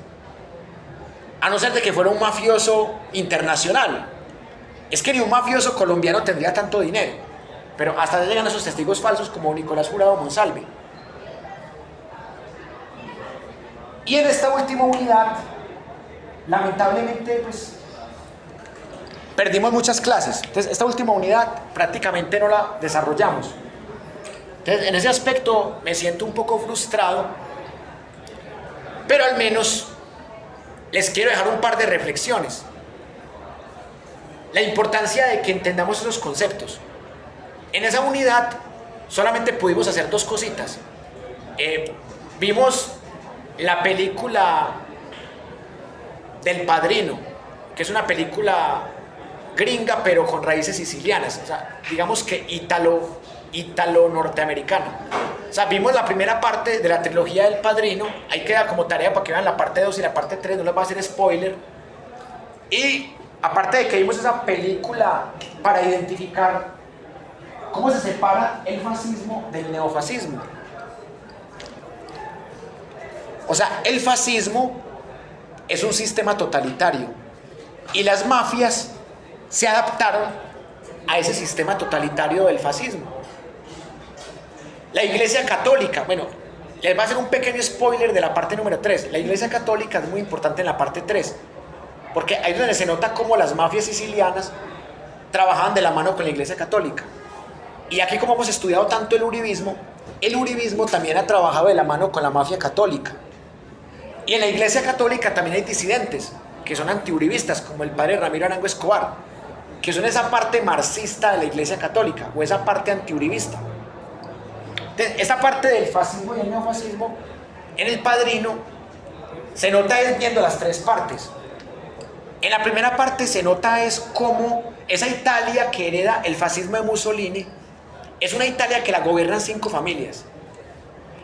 A no ser de que fuera un mafioso internacional. Es que ni un mafioso colombiano tendría tanto dinero. Pero hasta llegan esos testigos falsos como Nicolás Jurado Monsalve. Y en esta última unidad, lamentablemente, pues, perdimos muchas clases. Entonces, esta última unidad prácticamente no la desarrollamos. Entonces, en ese aspecto me siento un poco frustrado, pero al menos les quiero dejar un par de reflexiones. La importancia de que entendamos esos conceptos. En esa unidad solamente pudimos hacer dos cositas. Vimos la película del Padrino, que es una película gringa pero con raíces sicilianas, o sea, digamos que ítalo norteamericana. O sea, vimos la primera parte de la trilogía del Padrino, ahí queda como tarea para que vean la parte 2 y la parte 3, no les voy a hacer spoiler. Y aparte de que vimos esa película para identificar cómo se separa el fascismo del neofascismo. O sea, el fascismo es un sistema totalitario y las mafias se adaptaron a ese sistema totalitario del fascismo. La Iglesia Católica, bueno, les voy a hacer un pequeño spoiler de la parte número 3. La Iglesia Católica es muy importante en la parte 3, porque ahí es donde se nota cómo las mafias sicilianas trabajaban de la mano con la Iglesia Católica. Y aquí, como hemos estudiado tanto el uribismo también ha trabajado de la mano con la mafia católica. Y en la Iglesia Católica también hay disidentes que son antiuribistas, como el padre Ramiro Arango Escobar, que son esa parte marxista de la Iglesia Católica, o esa parte antiuribista. Entonces, esa parte del fascismo y el neofascismo, en el Padrino, se nota es viendo las tres partes. En la primera parte se nota es cómo esa Italia que hereda el fascismo de Mussolini es una Italia que la gobiernan 5 familias.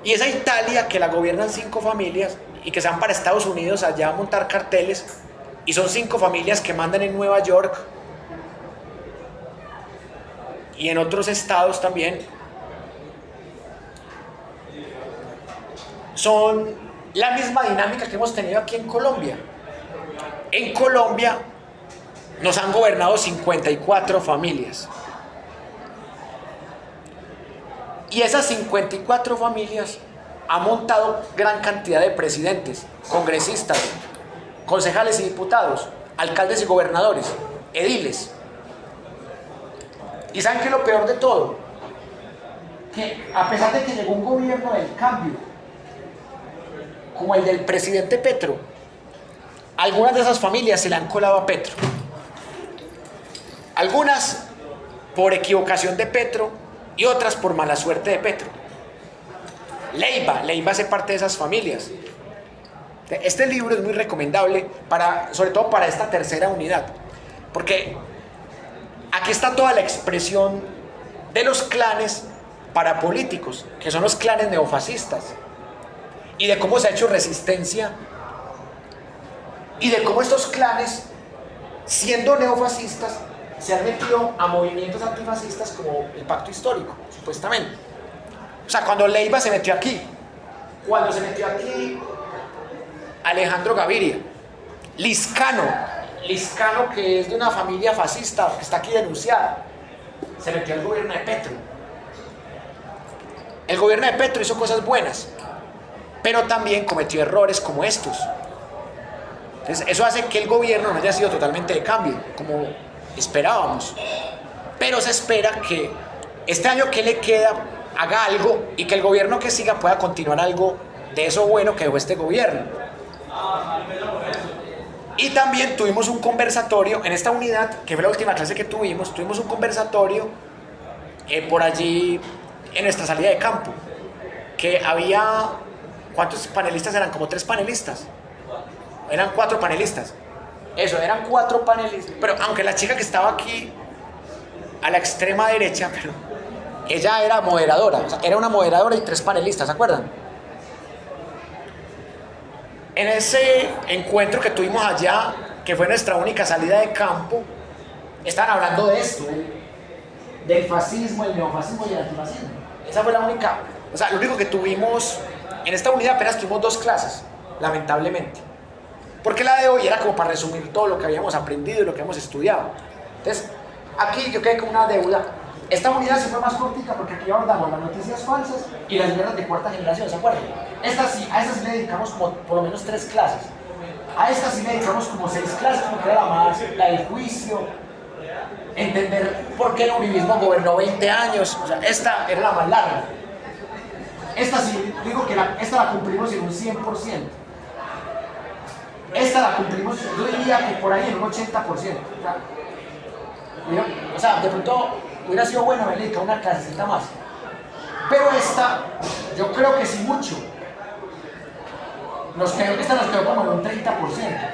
Y esa Italia que la gobiernan 5 familias y que se van para Estados Unidos allá a montar carteles, y son 5 familias que mandan en Nueva York y en otros estados también, son la misma dinámica que hemos tenido aquí en Colombia. En Colombia nos han gobernado 54 familias. Y esas 54 familias han montado gran cantidad de presidentes, congresistas, concejales y diputados, alcaldes y gobernadores, ediles. ¿Y saben qué es lo peor de todo? Que a pesar de que llegó un gobierno del cambio, como el del presidente Petro, algunas de esas familias se le han colado a Petro. Algunas por equivocación de Petro y otras por mala suerte de Petro. Leiva hace parte de esas familias. Este libro es muy recomendable, sobre todo para esta tercera unidad, porque aquí está toda la expresión de los clanes parapolíticos, que son los clanes neofascistas, y de cómo se ha hecho resistencia, y de cómo estos clanes, siendo neofascistas, se han metido a movimientos antifascistas como el Pacto Histórico, supuestamente. O sea, cuando Leiva se metió aquí, cuando se metió aquí Alejandro Gaviria, Liscano, que es de una familia fascista, que está aquí denunciada, se metió al gobierno de Petro. El gobierno de Petro hizo cosas buenas, pero también cometió errores como estos. Entonces, eso hace que el gobierno no haya sido totalmente de cambio, como esperábamos. Pero se espera que este año que le queda haga algo y que el gobierno que siga pueda continuar algo de eso bueno que dejó este gobierno. Y también tuvimos un conversatorio en esta unidad, que fue la última clase que tuvimos un conversatorio por allí en nuestra salida de campo, que había, ¿cuántos panelistas eran? Como 3 panelistas. Eran 4 panelistas. Eso, eran 4 panelistas. Pero aunque la chica que estaba aquí a la extrema derecha, pero ella era moderadora, o sea, era una moderadora y 3 panelistas, ¿se acuerdan? En ese encuentro que tuvimos allá, que fue nuestra única salida de campo, estaban hablando de esto, del fascismo, el neofascismo y el antifascismo. Esa fue la única, o sea, lo único que tuvimos, en esta unidad apenas tuvimos 2 clases, lamentablemente. Porque la de hoy era como para resumir todo lo que habíamos aprendido y lo que hemos estudiado. Entonces, aquí yo quedé con una deuda. Esta unidad se fue más cortica porque aquí abordamos las noticias falsas y las guerras de cuarta generación, ¿se acuerdan? A estas sí le dedicamos como por lo menos 3 clases. A estas sí le dedicamos como 6 clases, porque era la del juicio, entender por qué el uribismo gobernó 20 años, o sea, esta era la más larga. Esta sí, digo que esta la cumplimos en un 100%. Esta la cumplimos, yo diría que por ahí en un 80%. O sea, de pronto hubiera sido bueno haberle dedicado una clasecita más. Pero esta, yo creo que sí mucho. Esta nos quedó como en un 30%.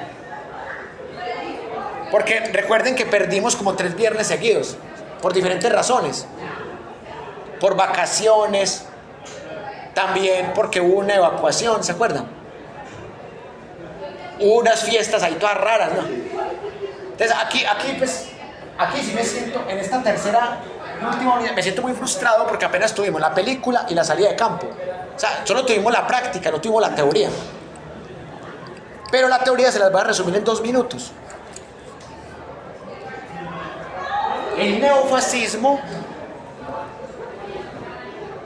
Porque recuerden que perdimos como 3 viernes seguidos, por diferentes razones. Por vacaciones, también porque hubo una evacuación, ¿se acuerdan? Hubo unas fiestas ahí todas raras, ¿no? Entonces aquí sí me siento, en esta tercera y última unidad, me siento muy frustrado porque apenas tuvimos la película y la salida de campo. O sea, solo tuvimos la práctica, no tuvimos la teoría. Pero la teoría se las voy a resumir en 2 minutos. El neofascismo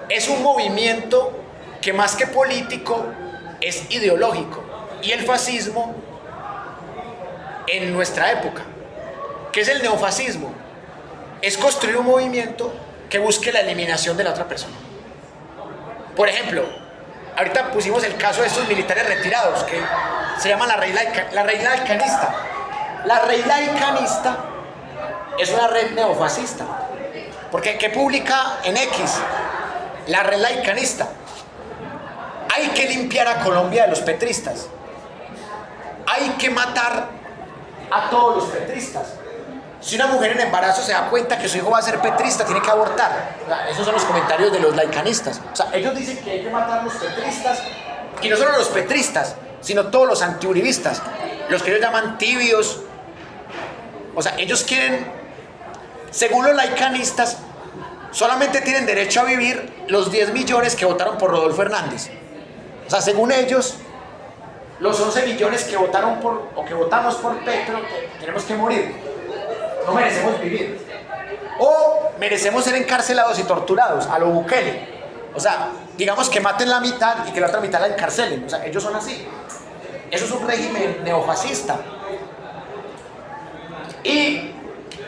es un movimiento que más que político es ideológico. Y el fascismo en nuestra época, ¿qué es el neofascismo? Es construir un movimiento que busque la eliminación de la otra persona. Por ejemplo, ahorita pusimos el caso de estos militares retirados que se llaman la Rey Laicanista. La Rey Laicanista es una red neofascista. Porque ¿qué publica en X? La Red Laicanista. Hay que limpiar a Colombia de los petristas. Hay que matar a todos los petristas. Si una mujer en embarazo se da cuenta que su hijo va a ser petrista, tiene que abortar. O sea, esos son los comentarios de los laicanistas. O sea, ellos dicen que hay que matar a los petristas, y no solo los petristas, sino todos los antiuribistas, los que ellos llaman tibios. O sea, ellos quieren, según los laicanistas, solamente tienen derecho a vivir los 10 millones que votaron por Rodolfo Hernández. O sea, según ellos, los 11 millones que votaron o que votamos por Petro, tenemos que morir. No merecemos vivir. O merecemos ser encarcelados y torturados, a lo Bukele. O sea, digamos que maten la mitad y que la otra mitad la encarcelen. O sea, ellos son así. Eso es un régimen neofascista. Y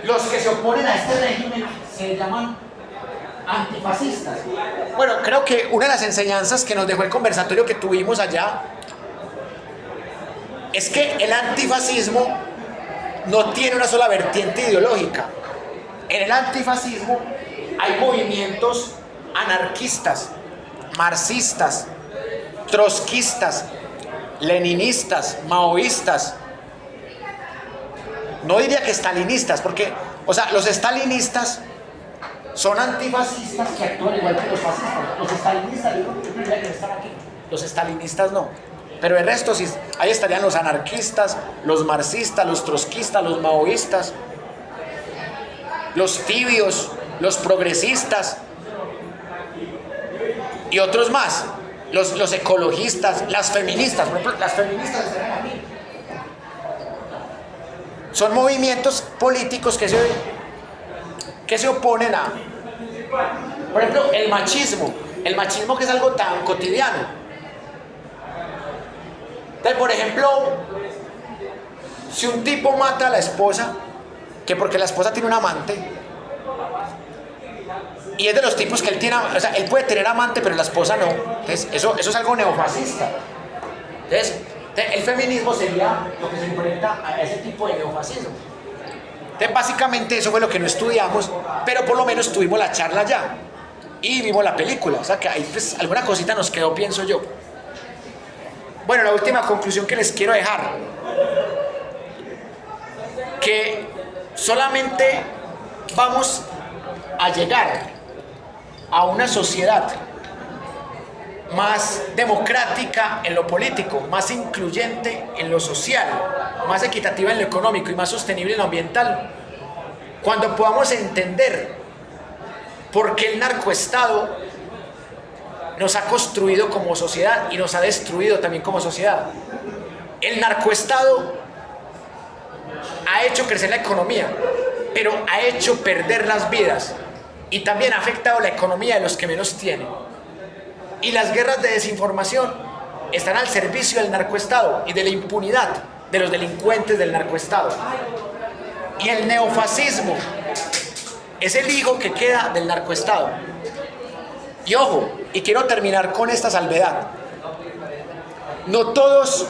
los que se oponen a este régimen se llaman antifascistas. Bueno, creo que una de las enseñanzas que nos dejó el conversatorio que tuvimos allá es que el antifascismo no tiene una sola vertiente ideológica. En el antifascismo hay movimientos anarquistas, marxistas, trotskistas, leninistas, maoístas. No diría que stalinistas, porque, o sea, los stalinistas son antifascistas que actúan igual que los fascistas. Los stalinistas, yo diría que están aquí. Los stalinistas no. Pero el resto sí, ahí estarían los anarquistas, los marxistas, los trotskistas, los maoístas, los tibios, los progresistas y otros más, los ecologistas, las feministas. Por ejemplo, las feministas estarían aquí. Son movimientos políticos que se oponen a, por ejemplo, el machismo que es algo tan cotidiano. Entonces, por ejemplo, si un tipo mata a la esposa, que porque la esposa tiene un amante, y es de los tipos que él tiene, o sea, él puede tener amante, pero la esposa no. Entonces, eso es algo neofascista. Entonces, el feminismo sería lo que se enfrenta a ese tipo de neofascismo. Entonces, básicamente eso fue lo que no estudiamos, pero por lo menos tuvimos la charla ya y vimos la película. O sea, que ahí pues alguna cosita nos quedó, pienso yo. Bueno, la última conclusión que les quiero dejar, que solamente vamos a llegar a una sociedad más democrática en lo político, más incluyente en lo social, más equitativa en lo económico y más sostenible en lo ambiental, cuando podamos entender por qué el narcoestado nos ha construido como sociedad y nos ha destruido también como sociedad. El narcoestado ha hecho crecer la economía, pero ha hecho perder las vidas y también ha afectado la economía de los que menos tienen. Y las guerras de desinformación están al servicio del narcoestado y de la impunidad de los delincuentes del narcoestado. Y el neofascismo es el hijo que queda del narcoestado. Y ojo, y quiero terminar con esta salvedad. No todos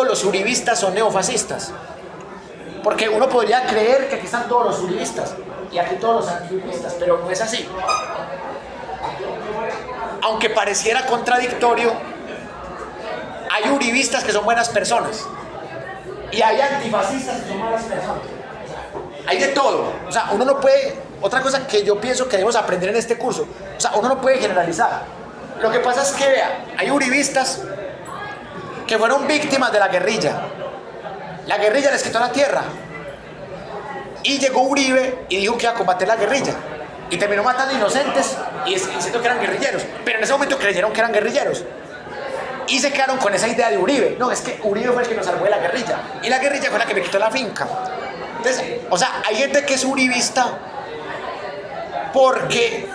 los uribistas son neofascistas. Porque uno podría creer que aquí están todos los uribistas y aquí todos los antiuribistas, pero no es así. Aunque pareciera contradictorio, hay uribistas que son buenas personas y hay antifascistas que son malas personas. Hay de todo. O sea, uno no puede... Otra cosa que yo pienso que debemos aprender en este curso, o sea, uno no puede generalizar. Lo que pasa es que, vea, hay uribistas que fueron víctimas de la guerrilla. La guerrilla les quitó la tierra y llegó Uribe y dijo que iba a combatir la guerrilla y terminó matando inocentes y diciendo que eran guerrilleros, pero en ese momento creyeron que eran guerrilleros y se quedaron con esa idea de Uribe. No, es que Uribe fue el que nos salvó de la guerrilla y la guerrilla fue la que me quitó la finca. Entonces, o sea, hay gente que es uribista porque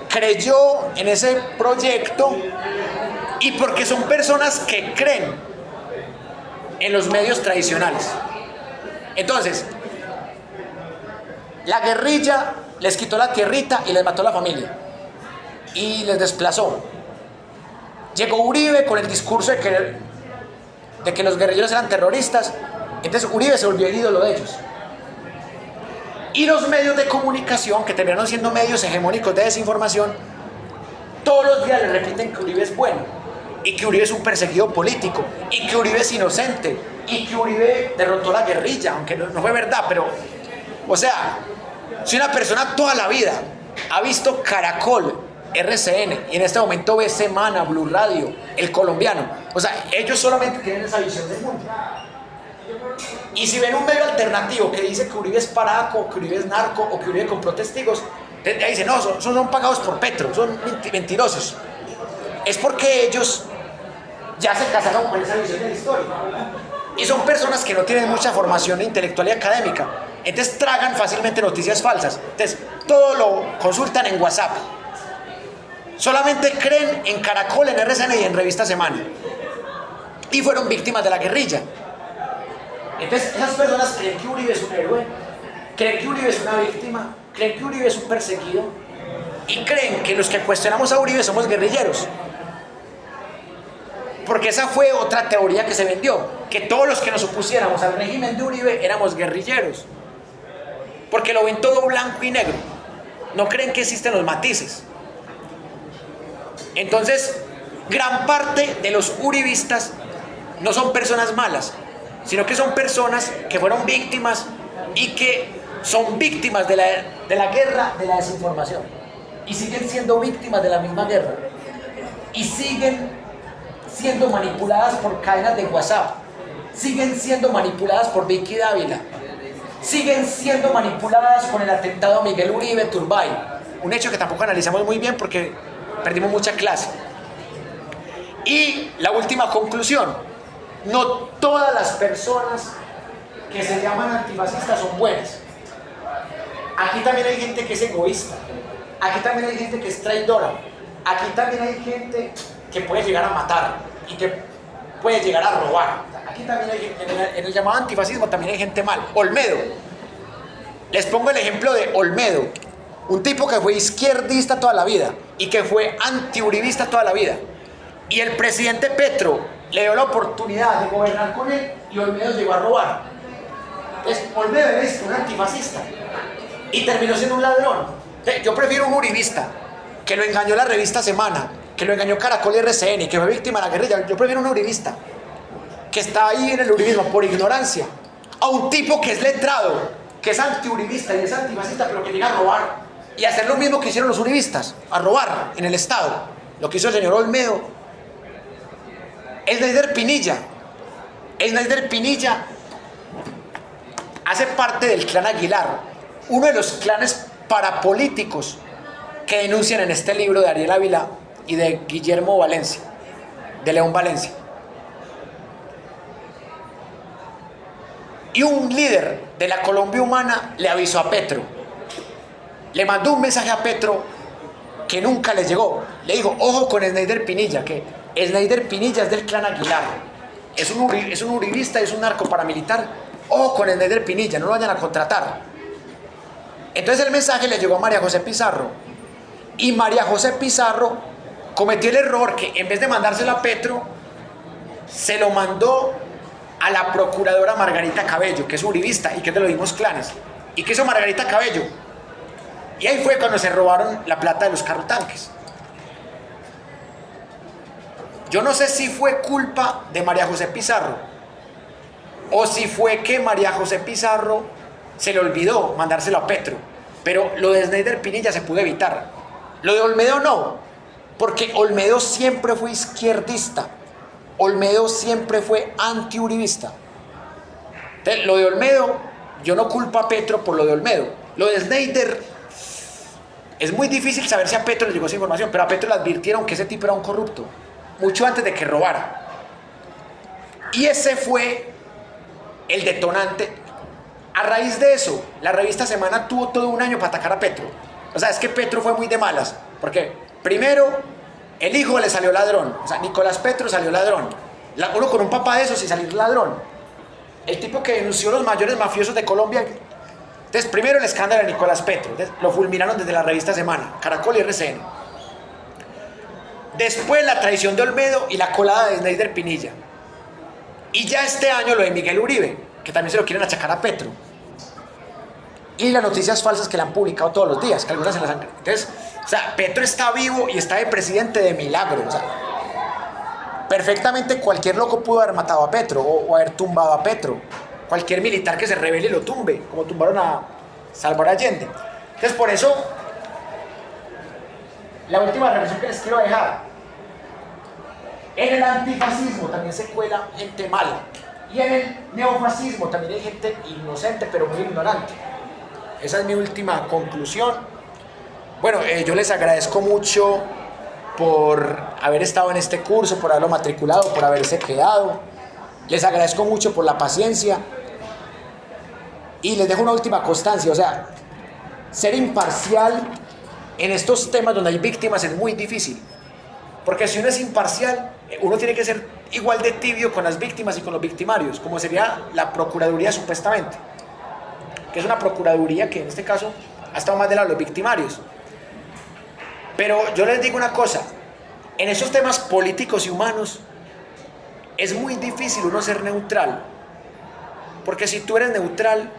creyó en ese proyecto y porque son personas que creen en los medios tradicionales. Entonces, la guerrilla les quitó la tierrita y les mató la familia y les desplazó. Llegó Uribe con el discurso de que los guerrilleros eran terroristas. Entonces Uribe se volvió el ídolo de ellos. Y los medios de comunicación, que terminaron siendo medios hegemónicos de desinformación, todos los días le repiten que Uribe es bueno y que Uribe es un perseguido político y que Uribe es inocente y que Uribe derrotó la guerrilla, aunque no fue verdad, pero, o sea, si una persona toda la vida ha visto Caracol, RCN, y en este momento ve Semana, Blue Radio, El Colombiano, o sea, ellos solamente tienen esa visión del mundo. Y si ven un medio alternativo que dice que Uribe es paraco, que Uribe es narco o que Uribe compró testigos, ahí dicen, no, son pagados por Petro, son mentirosos. Es porque ellos ya se casaron con esa visión de la historia. Y son personas que no tienen mucha formación intelectual y académica. Entonces tragan fácilmente noticias falsas. Entonces todo lo consultan en WhatsApp. Solamente creen en Caracol, en RCN y en Revista Semana. Y fueron víctimas de la guerrilla. Entonces esas personas creen que Uribe es un héroe, creen que Uribe es una víctima, creen que Uribe es un perseguido y creen que los que cuestionamos a Uribe somos guerrilleros. Porque esa fue otra teoría que se vendió, que todos los que nos opusiéramos al régimen de Uribe éramos guerrilleros. Porque lo ven todo blanco y negro. No creen que existen los matices. Entonces, gran parte de los uribistas no son personas malas, sino que son personas que fueron víctimas y que son víctimas de la guerra de la desinformación. Y siguen siendo víctimas de la misma guerra. Y siguen siendo manipuladas por cadenas de WhatsApp, siguen siendo manipuladas por Vicky Dávila, siguen siendo manipuladas con el atentado a Miguel Uribe Turbay, un hecho que tampoco analizamos muy bien porque perdimos mucha clase. Y la última conclusión, no todas las personas que se llaman antifascistas son buenas. Aquí también hay gente que es egoísta, aquí también hay gente que es traidora, aquí también hay gente que puede llegar a matar y que puede llegar a robar. Aquí también hay, en el llamado antifascismo también hay gente mal. Olmedo, les pongo el ejemplo de Olmedo, un tipo que fue izquierdista toda la vida y que fue antiuribista toda la vida, y el presidente Petro le dio la oportunidad de gobernar con él y Olmedo llegó a robar. Entonces Olmedo es un antifascista y terminó siendo un ladrón. Yo prefiero un uribista que lo engañó la revista Semana, que lo engañó Caracol y RCN, que fue víctima de la guerrilla. Yo prefiero un uribista que está ahí en el uribismo por ignorancia, a un tipo que es letrado, que es antiuribista y es antifascista, pero que llega a robar y hacer lo mismo que hicieron los uribistas, a robar en el Estado, lo que hizo el señor Olmedo. Snyder Pinilla hace parte del clan Aguilar, uno de los clanes parapolíticos que denuncian en este libro de Ariel Ávila y de Guillermo Valencia, de León Valencia. Y un líder de la Colombia Humana le avisó a Petro, le mandó un mensaje a Petro que nunca le llegó. Le dijo, ojo con Snyder Pinilla, que Snyder Pinilla es del clan Aguilar, es un uribista, es un narco paramilitar. Ojo con Snyder Pinilla, no lo vayan a contratar. Entonces el mensaje le llegó a María José Pizarro, y María José Pizarro cometió el error que en vez de mandárselo a Petro, se lo mandó a la procuradora Margarita Cabello, que es uribista y que es de los mismos clanes. ¿Y qué hizo Margarita Cabello? Y ahí fue cuando se robaron la plata de los carrotanques. Yo no sé si fue culpa de María José Pizarro o si fue que María José Pizarro se le olvidó mandárselo a Petro, pero lo de Snyder Pinilla se pudo evitar. Lo de Olmedo no, porque Olmedo siempre fue izquierdista, Olmedo siempre fue antiuribista. Entonces, lo de Olmedo, yo no culpo a Petro por lo de Olmedo. Lo de Snyder, es muy difícil saber si a Petro le llegó esa información, pero a Petro le advirtieron que ese tipo era un corrupto, mucho antes de que robara. Y ese fue el detonante. A raíz de eso, la revista Semana tuvo todo un año para atacar a Petro. O sea, es que Petro fue muy de malas, porque primero el hijo le salió ladrón, o sea, Nicolás Petro salió ladrón. Uno con un papá de esos y salir ladrón. El tipo que denunció los mayores mafiosos de Colombia. Entonces, primero el escándalo de Nicolás Petro, lo fulminaron desde la revista Semana, Caracol y RCN. Después la traición de Olmedo y la colada de Snyder Pinilla. Y ya este año lo de Miguel Uribe, que también se lo quieren achacar a Petro. Y las noticias falsas que le han publicado todos los días, que algunas se las han... Entonces, o sea, Petro está vivo y está de presidente de milagro. O sea, perfectamente cualquier loco pudo haber matado a Petro o haber tumbado a Petro. Cualquier militar que se rebele lo tumbe, como tumbaron a Salvador Allende. Entonces, por eso, la última reflexión que les quiero dejar: en el antifascismo también se cuela gente mala, y en el neofascismo también hay gente inocente pero muy ignorante. Esa es mi última conclusión. Bueno, yo les agradezco mucho por haber estado en este curso, por haberlo matriculado, por haberse quedado. Les agradezco mucho por la paciencia. Y les dejo una última constancia, o sea, ser imparcial en estos temas donde hay víctimas es muy difícil. Porque si uno es imparcial, uno tiene que ser igual de tibio con las víctimas y con los victimarios, como sería la Procuraduría supuestamente, que es una Procuraduría que en este caso ha estado más del lado de los victimarios. Pero yo les digo una cosa, en esos temas políticos y humanos es muy difícil uno ser neutral, porque si tú eres neutral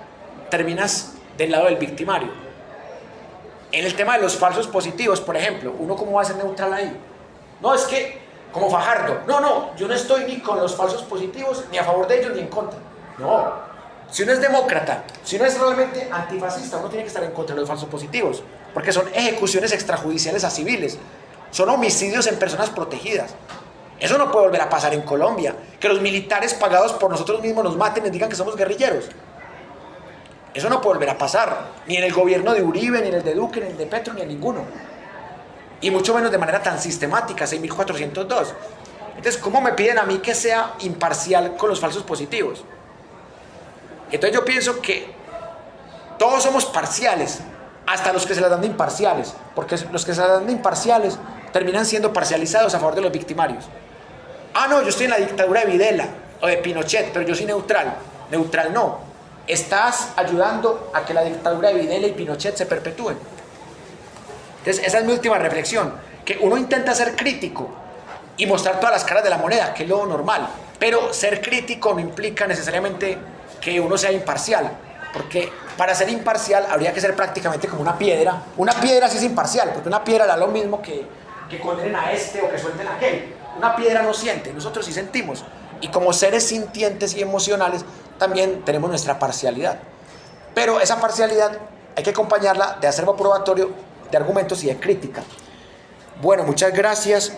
terminas del lado del victimario. En el tema de los falsos positivos, por ejemplo, ¿uno cómo va a ser neutral ahí? No, es que, como Fajardo, no, yo no estoy ni con los falsos positivos, ni a favor de ellos, ni en contra. No, si uno es demócrata, si uno es realmente antifascista, uno tiene que estar en contra de los falsos positivos, porque son ejecuciones extrajudiciales a civiles, son homicidios en personas protegidas. Eso no puede volver a pasar en Colombia, que los militares pagados por nosotros mismos nos maten y digan que somos guerrilleros. Eso no puede volver a pasar, ni en el gobierno de Uribe, ni en el de Duque, ni en el de Petro, ni en ninguno. Y mucho menos de manera tan sistemática, 6.402. Entonces, ¿cómo me piden a mí que sea imparcial con los falsos positivos? Entonces yo pienso que todos somos parciales, hasta los que se las dan de imparciales, porque los que se las dan de imparciales terminan siendo parcializados a favor de los victimarios. Ah, no, yo estoy en la dictadura de Videla o de Pinochet, pero yo soy neutral. Neutral no. Estás ayudando a que la dictadura de Videla y Pinochet se perpetúen. Entonces, esa es mi última reflexión, que uno intenta ser crítico y mostrar todas las caras de la moneda, que es lo normal, pero ser crítico no implica necesariamente que uno sea imparcial, porque para ser imparcial habría que ser prácticamente como una piedra. Una piedra sí es imparcial, porque una piedra da lo mismo que condenen a este o que suelten a aquel. Una piedra no siente, nosotros sí sentimos, y como seres sintientes y emocionales también tenemos nuestra parcialidad, pero esa parcialidad hay que acompañarla de acervo probatorio de argumentos y de crítica. Bueno, muchas gracias.